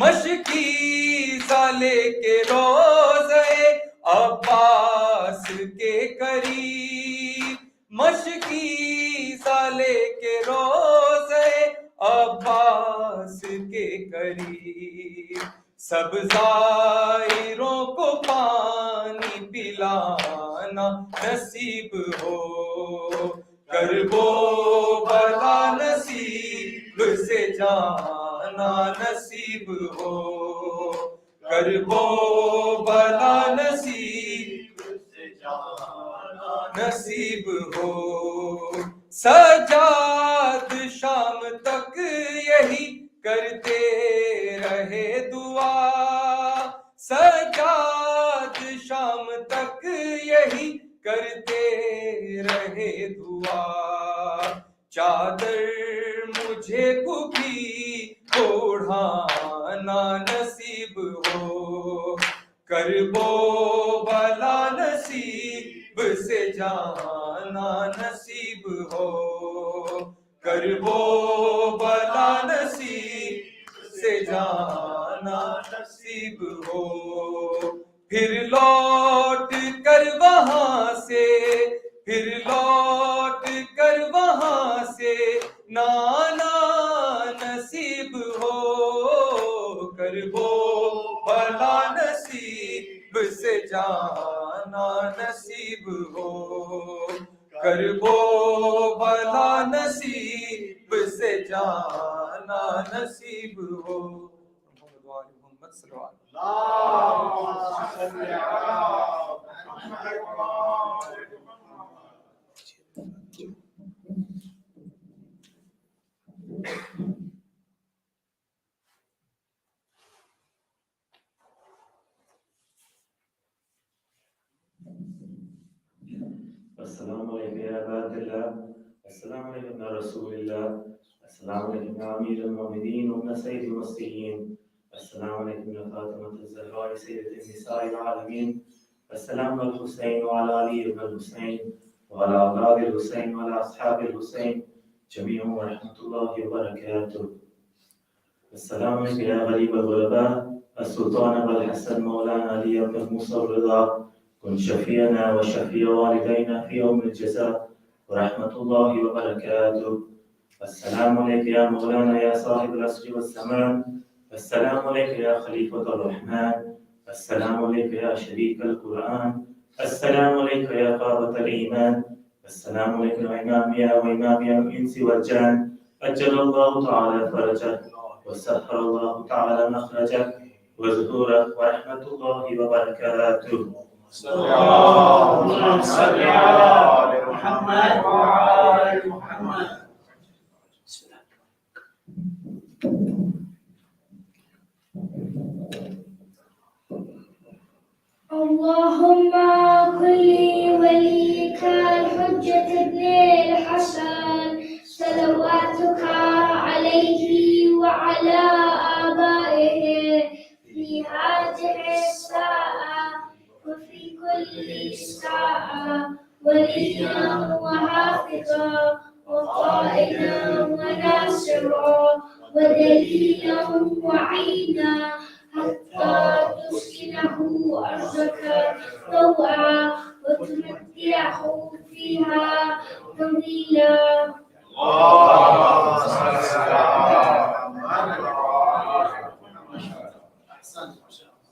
مشکی سالے کے روزے عباس کے قریب مشکی سالے کے روزے عباس کے قریب سب زائروں کو پانی پلانا نصیب ہو کرب و بلا نصیب سے جانا نصیب ہو کرب و بلا نصیب سے جانا نصیب ہو سجاد شام تک یہی کرتے رہے دعا سجاد شام تک یہی کرتے رہے دعا چادر مجھے بھی اوڑھانا نصیب ہو کرب و بلا نصیب سے جانا نصیب ہو کرب و بلا نصیب سے جانا نصیب ہو پھر لوٹ کر وہاں سے پھر لوٹ کر وہاں سے نانا نصیب ہو کرب و بلا نصیب سے جانا نصیب ہو کرب و بلا نصیب سے جانا نصیب ہو محمد صلی اللہ علیہ السلام علیکم یا عباد اللہ السلام علیکم یا رسول اللہ السلام علیکم یا امیر المومنین و سید المرسلین السلام علیکم یا فاطمة الزہراء سیدۃ النساء العالمین السلام علی الحسین وعلی علی ابن الحسین وعلی اولاد الحسین وعلی اصحاب الحسین جميعا ورحمۃ اللہ وبرکاتہ السلام علیکم یا غریب الغرباء السلطان ابو الحسن مولانا علی بن موسى الرضا كن شفيعنا وشفيع والدينا في يوم الجزاء ورحمة الله وبركاته السلام عليك يا مولانا يا صاحب العصر والزمان السلام عليك يا خليفة الرحمن السلام عليك يا شريك القرآن السلام عليك يا قابة الإيمان السلام عليك يا إمامي وإمامي الإنس والجان أجل الله تعالى فرجك وسخر الله تعالى مخرجك وزهورك ورحمة الله وبركاته اللهم صل على محمد وعلى محمد اللهم كل وليك الحجة ابن الحسن صلواتك عليه وعلى آبائه في هذه الساعة وفي كل ساعة وليا وحافظا وقائدا وناصرا ودليلا وعينا حتى تسكنه أرضك طوعا وتمتعه فيها طويلا. اللهم صل على محمد أحسنت ما شاء الله.